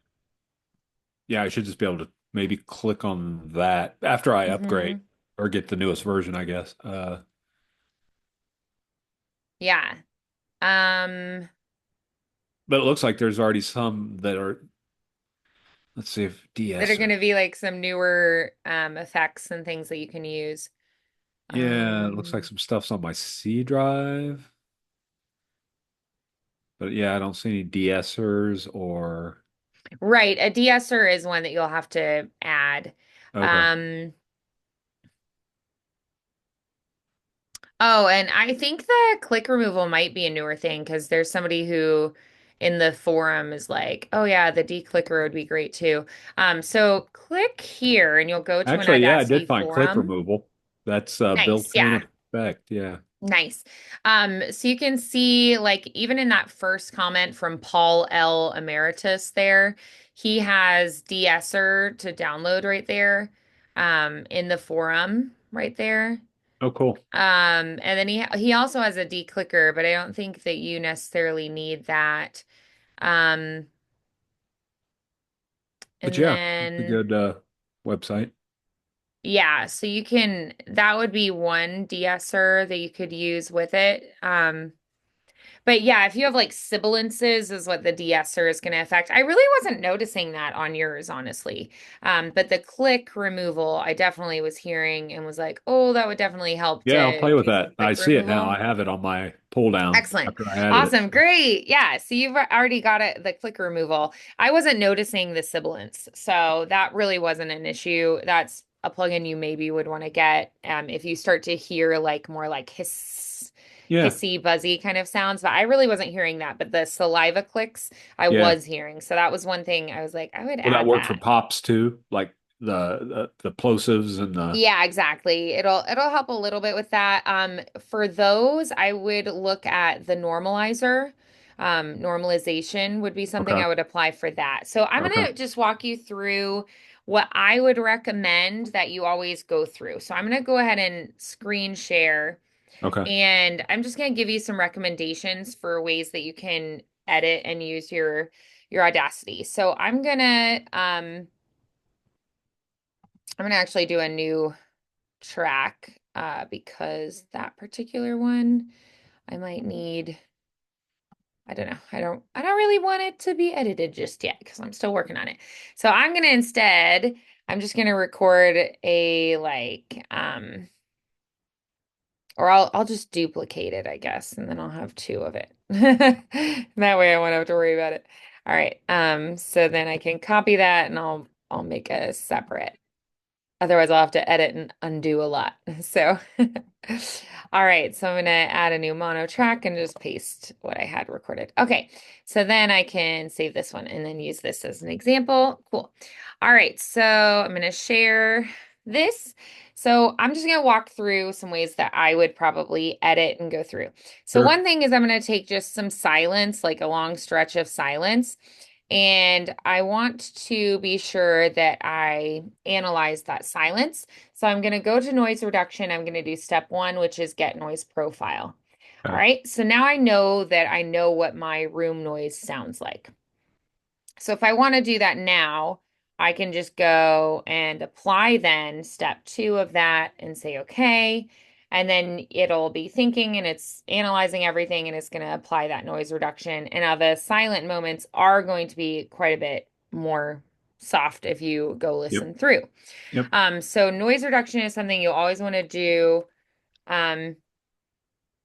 yeah, I should just be able to maybe click on that after I upgrade Hmm. or get the newest version, I guess. Yeah. Um, But it looks like there's already some that are, let's see if that are going de-esser. to be like some newer effects and things that you can use. Yeah, it looks like Um, some stuff's on my C drive. But yeah, I don't see any de-essers or right. A de-esser is one that you'll have to add. okay. Um, oh, and I think the click removal might be a newer thing because there's somebody who in the forum is like, oh yeah, the declicker would be great too. So click here and you'll go to an Actually, yeah, I Audacity did find click forum. removal. That's Nice. built-in Yeah. effect. Yeah. Nice. So you can see, like, even in that first comment from Paul L. Emeritus there, he has de-esser to download right there, in the forum right there. Oh, cool. And then he also has a declicker, but I don't think that you necessarily need that. Um, But and yeah, it's a then good website. yeah, so you can that would be one de-esser that you could use with it. But yeah, if you have like sibilances is what the de-esser is going to affect. I really wasn't noticing that on yours, honestly. But the click removal, I definitely was hearing and was like, oh, that would definitely help Yeah, I'll to play with do some that. I click see it now. removal. I have it on my pull down Excellent. after I added it. Awesome. Great. Yeah. So you've already got it, the click removal. I wasn't noticing the sibilance. So that really wasn't an issue. That's a plugin you maybe would want to get if you start to hear like more like Yeah, hissy, buzzy kind of sounds. But I really wasn't hearing that. But the saliva clicks I yeah. was hearing. So that was one thing I was like, I would Will that add work for that. pops too? Like the plosives and the Yeah, exactly. It'll help a little bit with that. For those, I would look at the normalizer. Normalization would be something okay, I would apply for that. So I'm okay, gonna just walk you through what I would recommend that you always go through. So I'm gonna go ahead and screen share, okay, and I'm just gonna give you some recommendations for ways that you can edit and use your Audacity. So I'm gonna actually do a new track because that particular one I might need I don't know. I don't really want it to be edited just yet because I'm still working on it. So I'm just gonna record a like or I'll just duplicate it, I guess, and then I'll have two of it. That way I won't have to worry about it. All right. So then I can copy that and I'll make a separate. Otherwise, I'll have to edit and undo a lot. So, all right. So I'm going to add a new mono track and just paste what I had recorded. Okay. So then I can save this one and then use this as an example. Cool. All right. So I'm going to share this. So I'm just going to walk through some ways that I would probably edit and go through. So sure, one thing is I'm going to take just some silence, like a long stretch of silence, and I want to be sure that I analyze that silence. So I'm going to go to noise reduction. I'm going to do step one, which is get noise profile. All okay, right. So now I know that I know what my room noise sounds like. So if I want to do that now, I can just go and apply then step two of that and say, okay. And then it'll be thinking and it's analyzing everything and it's going to apply that noise reduction. And now the silent moments are going to be quite a bit more soft if you go yep, listen through. yep, So noise reduction is something you always want to do. Um,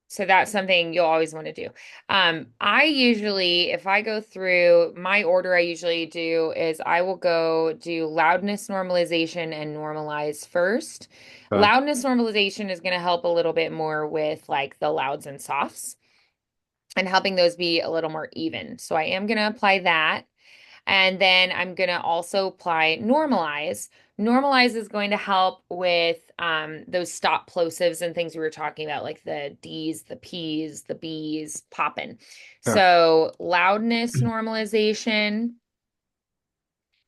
so that's something you'll always want to do. I usually, if I go through my order, I usually do is I will go do loudness normalization and normalize first. okay, Loudness normalization is going to help a little bit more with like the louds and softs and helping those be a little more even. So I am going to apply that. And then I'm going to also apply normalize. Normalize is going to help with those stop plosives and things we were talking about, like the D's, the P's, the B's popping. okay, So loudness normalization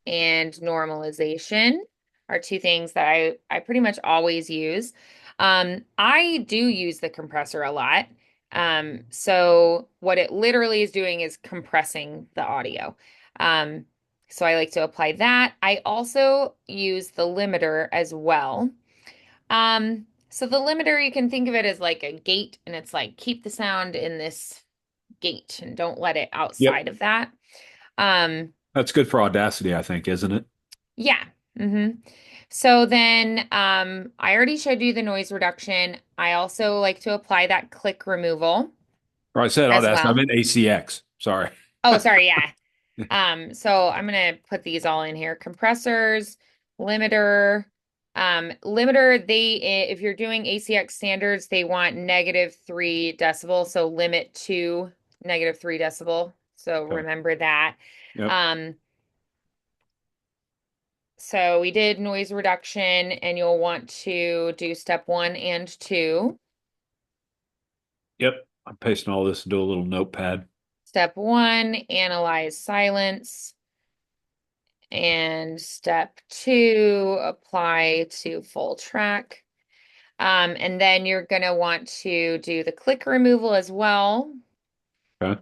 and normalization are two things that I pretty much always use. I do use the compressor a lot. So what it literally is doing is compressing the audio. Um, so I like to apply that. I also use the limiter as well. So the limiter, you can think of it as like a gate, and it's like keep the sound in this gate and don't let it Yep. outside of that. Um, That's good for Audacity, I think, isn't it? yeah. So then I already showed you the noise reduction. I also like to apply that click removal Or I said as Audacity. I well. meant ACX. Sorry. Oh, sorry, yeah. So I'm gonna put these all in here. Compressors, limiter. Limiter, if you're doing ACX standards, they want -3 decibel, so limit to -3 decibel. So Okay. remember that. Yep. Um, so we did noise reduction, and you'll want to do step 1 and 2. Yep. I'm pasting all this into a little notepad. Step 1, analyze silence. And step 2, apply to full track. And then you're going to want to do the click removal as well. Okay.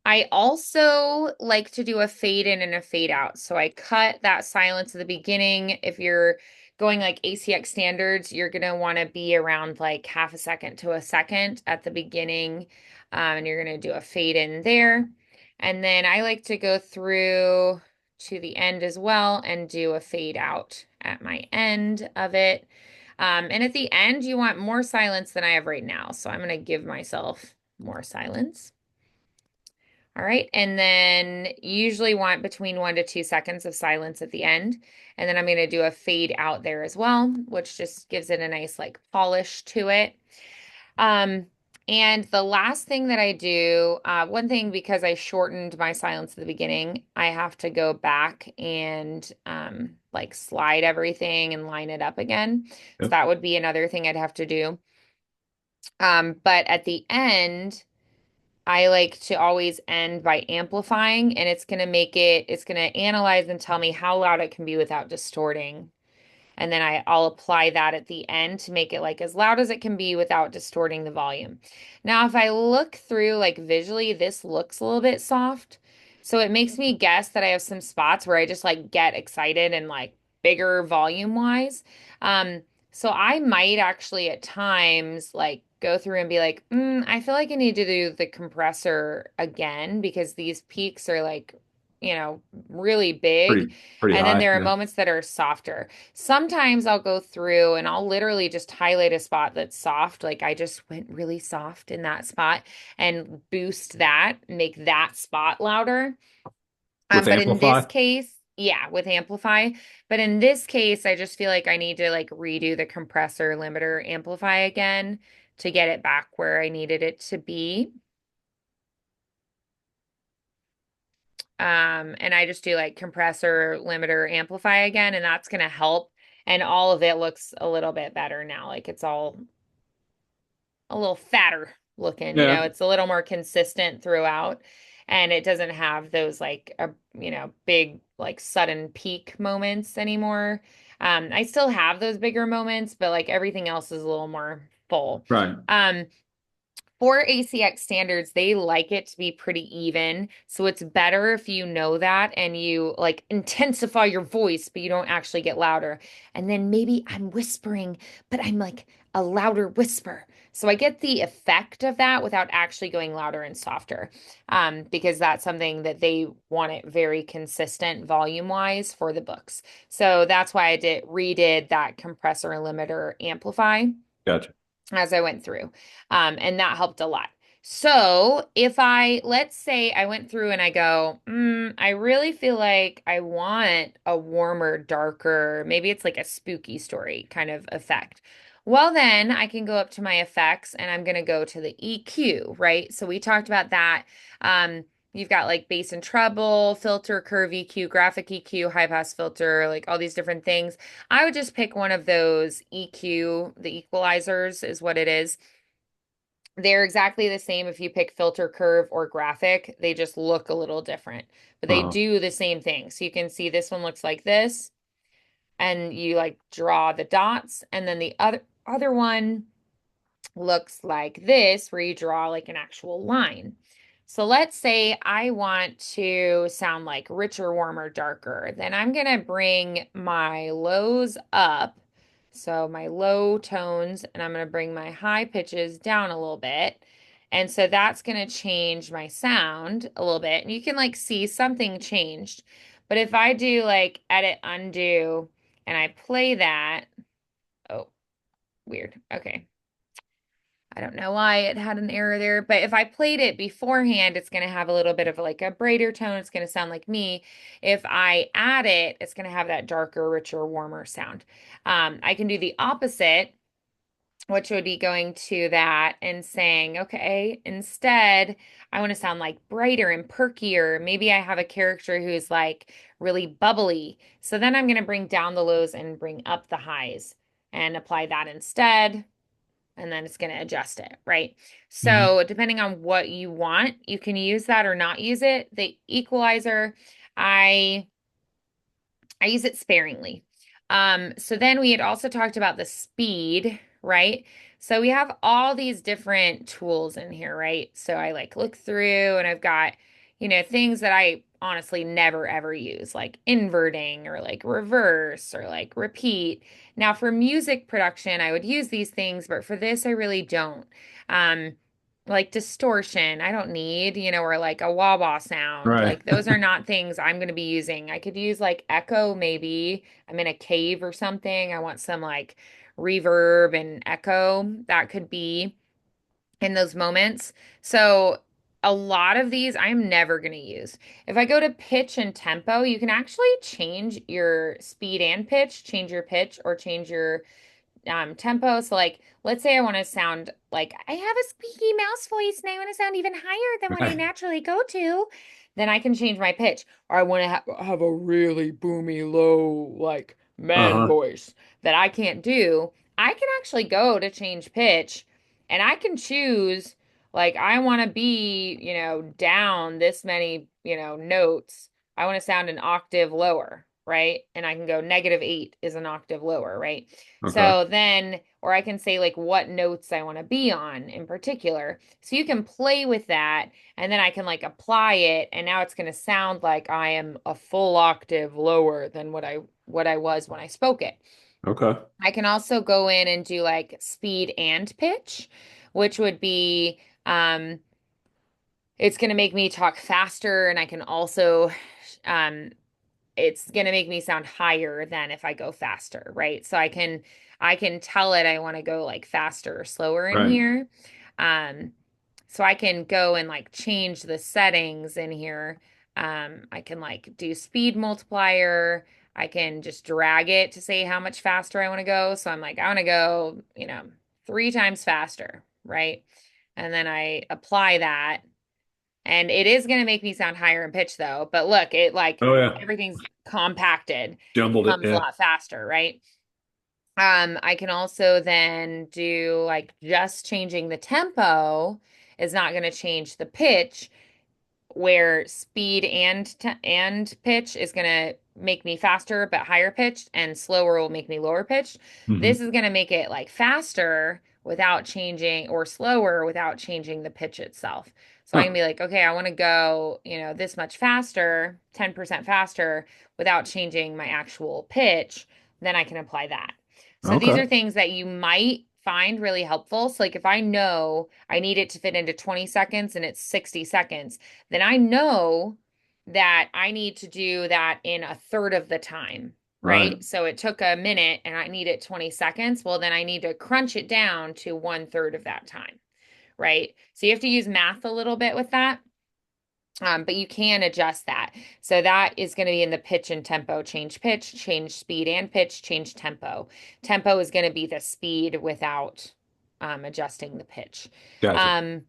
I also like to do a fade in and a fade out. So I cut that silence at the beginning. If you're going like ACX standards, you're going to want to be around like half a second to a second at the beginning. And you're going to do a fade in there. And then I like to go through to the end as well and do a fade out at my end of it. And at the end, you want more silence than I have right now. So I'm going to give myself more silence. All right. And then you usually want between 1 to 2 seconds of silence at the end. And then I'm going to do a fade out there as well, which just gives it a nice like polish to it. Um, and the last thing that I do, one thing because I shortened my silence at the beginning, I have to go back and like slide everything and line it up again. So Yep. that would be another thing I'd have to do. But at the end, I like to always end by amplifying, and it's going to analyze and tell me how loud it can be without distorting. And then I'll apply that at the end to make it like as loud as it can be without distorting the volume. Now, if I look through like visually, this looks a little bit soft. So it makes me guess that I have some spots where I just like get excited and like bigger volume wise. So I might actually at times like go through and be like, I feel like I need to do the compressor again because these peaks are like, really big. Pretty And then high. there are Yeah. moments that are softer. Sometimes I'll go through and I'll literally just highlight a spot that's soft. Like I just went really soft in that spot and boost that, make that spot louder. With But in this Amplify. case, yeah, with Amplify. But in this case, I just feel like I need to like redo the compressor, limiter, amplify again to get it back where I needed it to be. And I just do like compressor, limiter, amplify again, and that's gonna help. And all of it looks a little bit better now. Like it's all a little fatter looking, Yeah. it's a little more consistent throughout. And it doesn't have those like big like sudden peak moments anymore. I still have those bigger moments, but like everything else is a little more full. Right. Um, for ACX standards, they like it to be pretty even. So it's better if you know that and you like intensify your voice, but you don't actually get louder. And then maybe I'm whispering, but I'm like a louder whisper. So I get the effect of that without actually going louder and softer, because that's something that they want it very consistent volume wise for the books. So that's why I redid that compressor limiter amplify Gotcha. as I went through. And that helped a lot. So let's say I went through and I go, I really feel like I want a warmer, darker, maybe it's like a spooky story kind of effect. Well, then I can go up to my effects and I'm going to go to the EQ, right? So we talked about that. You've got like bass and treble, filter, curve EQ, graphic EQ, high pass filter, like all these different things. I would just pick one of those EQ, the equalizers is what it is. They're exactly the same if you pick filter, curve, or graphic. They just look a little different, but they Uh-huh. do the same thing. So you can see this one looks like this, and you like draw the dots, and then the other one looks like this, where you draw like an actual line. So let's say I want to sound like richer, warmer, darker. Then I'm going to bring my lows up So my low tones, and I'm going to bring my high pitches down a little bit. And so that's going to change my sound a little bit. And you can like see something changed. But if I do like edit undo and I play that, oh, weird. Okay. I don't know why it had an error there, but if I played it beforehand, it's going to have a little bit of like a brighter tone. It's going to sound like me. If I add it, it's going to have that darker, richer, warmer sound. I can do the opposite, which would be going to that and saying, okay, instead, I want to sound like brighter and perkier. Maybe I have a character who's like really bubbly. So then I'm going to bring down the lows and bring up the highs and apply that instead, and then it's going to adjust it, right? Hmm. So depending on what you want, you can use that or not use it. The equalizer, I I use it sparingly. So then we had also talked about the speed, right? So we have all these different tools in here, right? So I like look through and I've got, things that I honestly never ever use, like inverting or like reverse or like repeat. Now for music production, I would use these things, but for this, I really don't. Um, like distortion, I don't need, or like a wah wah sound. Right. Like those are not things I'm going to be using. I could use like echo, maybe. I'm in a cave or something. I want some like reverb and echo. That could be in those moments. So a lot of these I'm never going to use. If I go to pitch and tempo, you can actually change your speed and pitch, change your pitch or change your tempo. So like let's say I want to sound like I have a squeaky mouse voice and I want to sound even higher than what I Right. naturally go to, then I can change my pitch. Or I want to have a really boomy low like man Uh-huh. voice that I can't do. I can actually go to change pitch and I can choose like I want to be, down this many, notes. I want to sound an octave lower, right? And I can go -8 is an octave lower, right? Okay. So then, or I can say like what notes I want to be on in particular. So you can play with that and then I can like apply it and now it's going to sound like I am a full octave lower than what I was when I spoke it. Okay. I can also go in and do like speed and pitch, which would be it's going to make me talk faster and I can also um it's going to make me sound higher than if I go faster, right? So I can tell it I want to go like faster or slower in Right. here. Um so I can go and like change the settings in here. I can like do speed multiplier. I can just drag it to say how much faster I want to go. So I'm like, I want to go, 3 times faster, right? And then I apply that. And it is going to make me sound higher in pitch though. But look, it like Oh yeah. everything's compacted, Jumbled it. comes a Yeah. lot faster, right? I can also then do like just changing the tempo is not going to change the pitch, where speed and pitch is going to make me faster but higher pitched and slower will make me lower pitched. Hmm. This is going to make it like faster without changing or slower without changing the pitch itself. So I can Huh. be like, okay, I want to go, this much faster, 10% faster without changing my actual pitch, then I can apply that. So these Okay. are things that you might find really helpful. So like if I know I need it to fit into 20 seconds and it's 60 seconds, then I know that I need to do that in a third of the time, Right. right? So it took a minute and I need it 20 seconds. Well, then I need to crunch it down to 1/3 of that time, right? So you have to use math a little bit with that. But you can adjust that. So that is going to be in the pitch and tempo, change pitch, change speed and pitch, change tempo. Tempo is going to be the speed without adjusting the pitch. Gotcha. Um,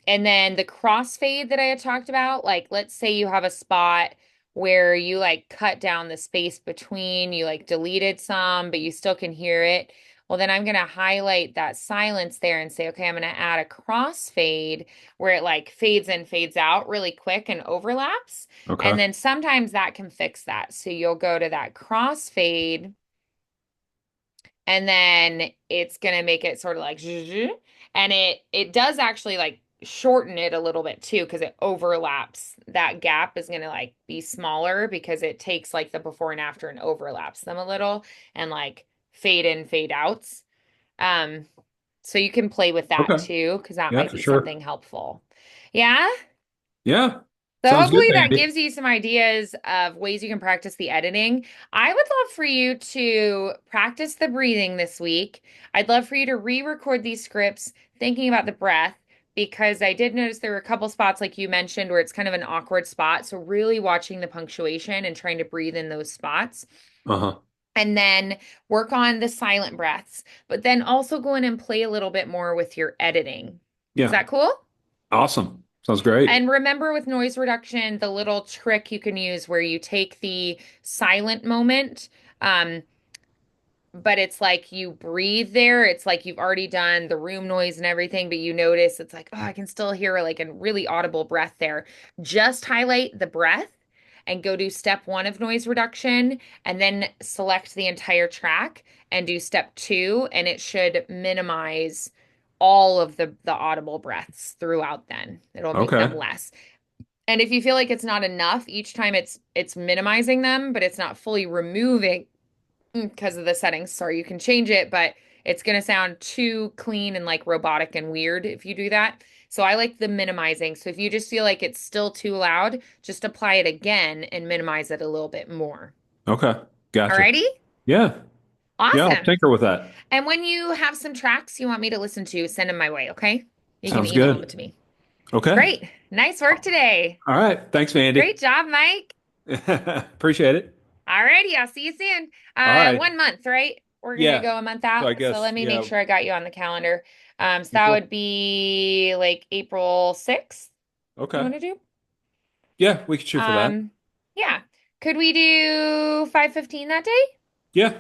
and then the crossfade that I had talked about, like let's say you have a spot where you like cut down the space between, you like deleted some, but you still can hear it. Well, then I'm going to highlight that silence there and say, okay, I'm going to add a crossfade where it like fades in, fades out really quick and overlaps. And Okay. then sometimes that can fix that. So you'll go to that crossfade and then it's gonna make it sort of like zhuzh, and it does actually like shorten it a little bit too because it overlaps. That gap is gonna like be smaller because it takes like the before and after and overlaps them a little and like fade in, fade outs. Um, so you can play with that Okay. too, because that Yeah, might for be sure. something helpful. Yeah. Yeah. So Sounds good, hopefully that Mandy. gives you some ideas of ways you can practice the editing. I would love for you to practice the breathing this week. I'd love for you to re-record these scripts thinking about the breath because I did notice there were a couple spots like you mentioned where it's kind of an awkward spot. So really watching the punctuation and trying to breathe in those spots. Uh-huh. And then work on the silent breaths, but then also go in and play a little bit more with your editing. Is Yeah. that cool? Awesome. Sounds great. And remember with noise reduction, the little trick you can use where you take the silent moment, um, but it's like you breathe there. It's like you've already done the room noise and everything, but you notice it's like, oh, I can still hear like a really audible breath there. Just highlight the breath and go do step one of noise reduction, and then select the entire track and do step two, and it should minimize all of the audible breaths throughout then. It'll make them Okay. less. And if you feel like it's not enough, each time it's minimizing them, but it's not fully removing because of the settings. Sorry, you can change it, but it's going to sound too clean and like robotic and weird if you do that. So I like the minimizing. So if you just feel like it's still too loud, just apply it again and minimize it a little bit more. Okay. Gotcha. Alrighty? Yeah. Yeah, I'll Awesome. tinker with that. And when you have some tracks you want me to listen to, send them my way, okay? You can Sounds email them good. to me. Okay. Great. Nice work today. All right. Thanks, Mandy. Great job, Mike. Appreciate it. Alrighty, I'll see you soon. All right. 1 month, right? We're gonna Yeah. go a month So I out. So guess, let me make yeah, sure I got you on the calendar. So that April. would be like April 6th. You Okay. want to do? Yeah, we could shoot for that. Um, yeah. Could we do 5:15 that day? Yeah. Is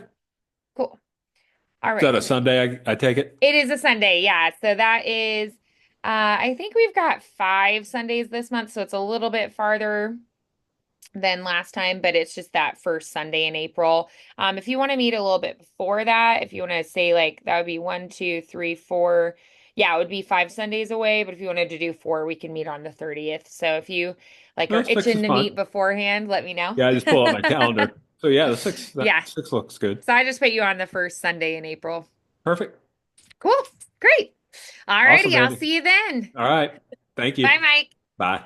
Cool. All right, that a my Mike. Sunday? I take it? It is a Sunday, yeah. So that is I think we've got 5 Sundays this month, so it's a little bit farther than last time, but it's just that first Sunday in April. If you want to meet a little bit before that, if you want to say like that would be 1, 2, 3, 4, yeah, it would be 5 Sundays away. But if you wanted to do four, we can meet on the 30th. So if you like No, are 6 is itching to fine. meet beforehand, let me know. Yeah, I just pull out my calendar. So yeah, the 6, that Yeah. 6 looks good. So I just put you on the first Sunday in April. Perfect. Cool. Great. Awesome, Alrighty, I'll Mandy. see you then. All right. Thank Bye, you. Mike. Bye.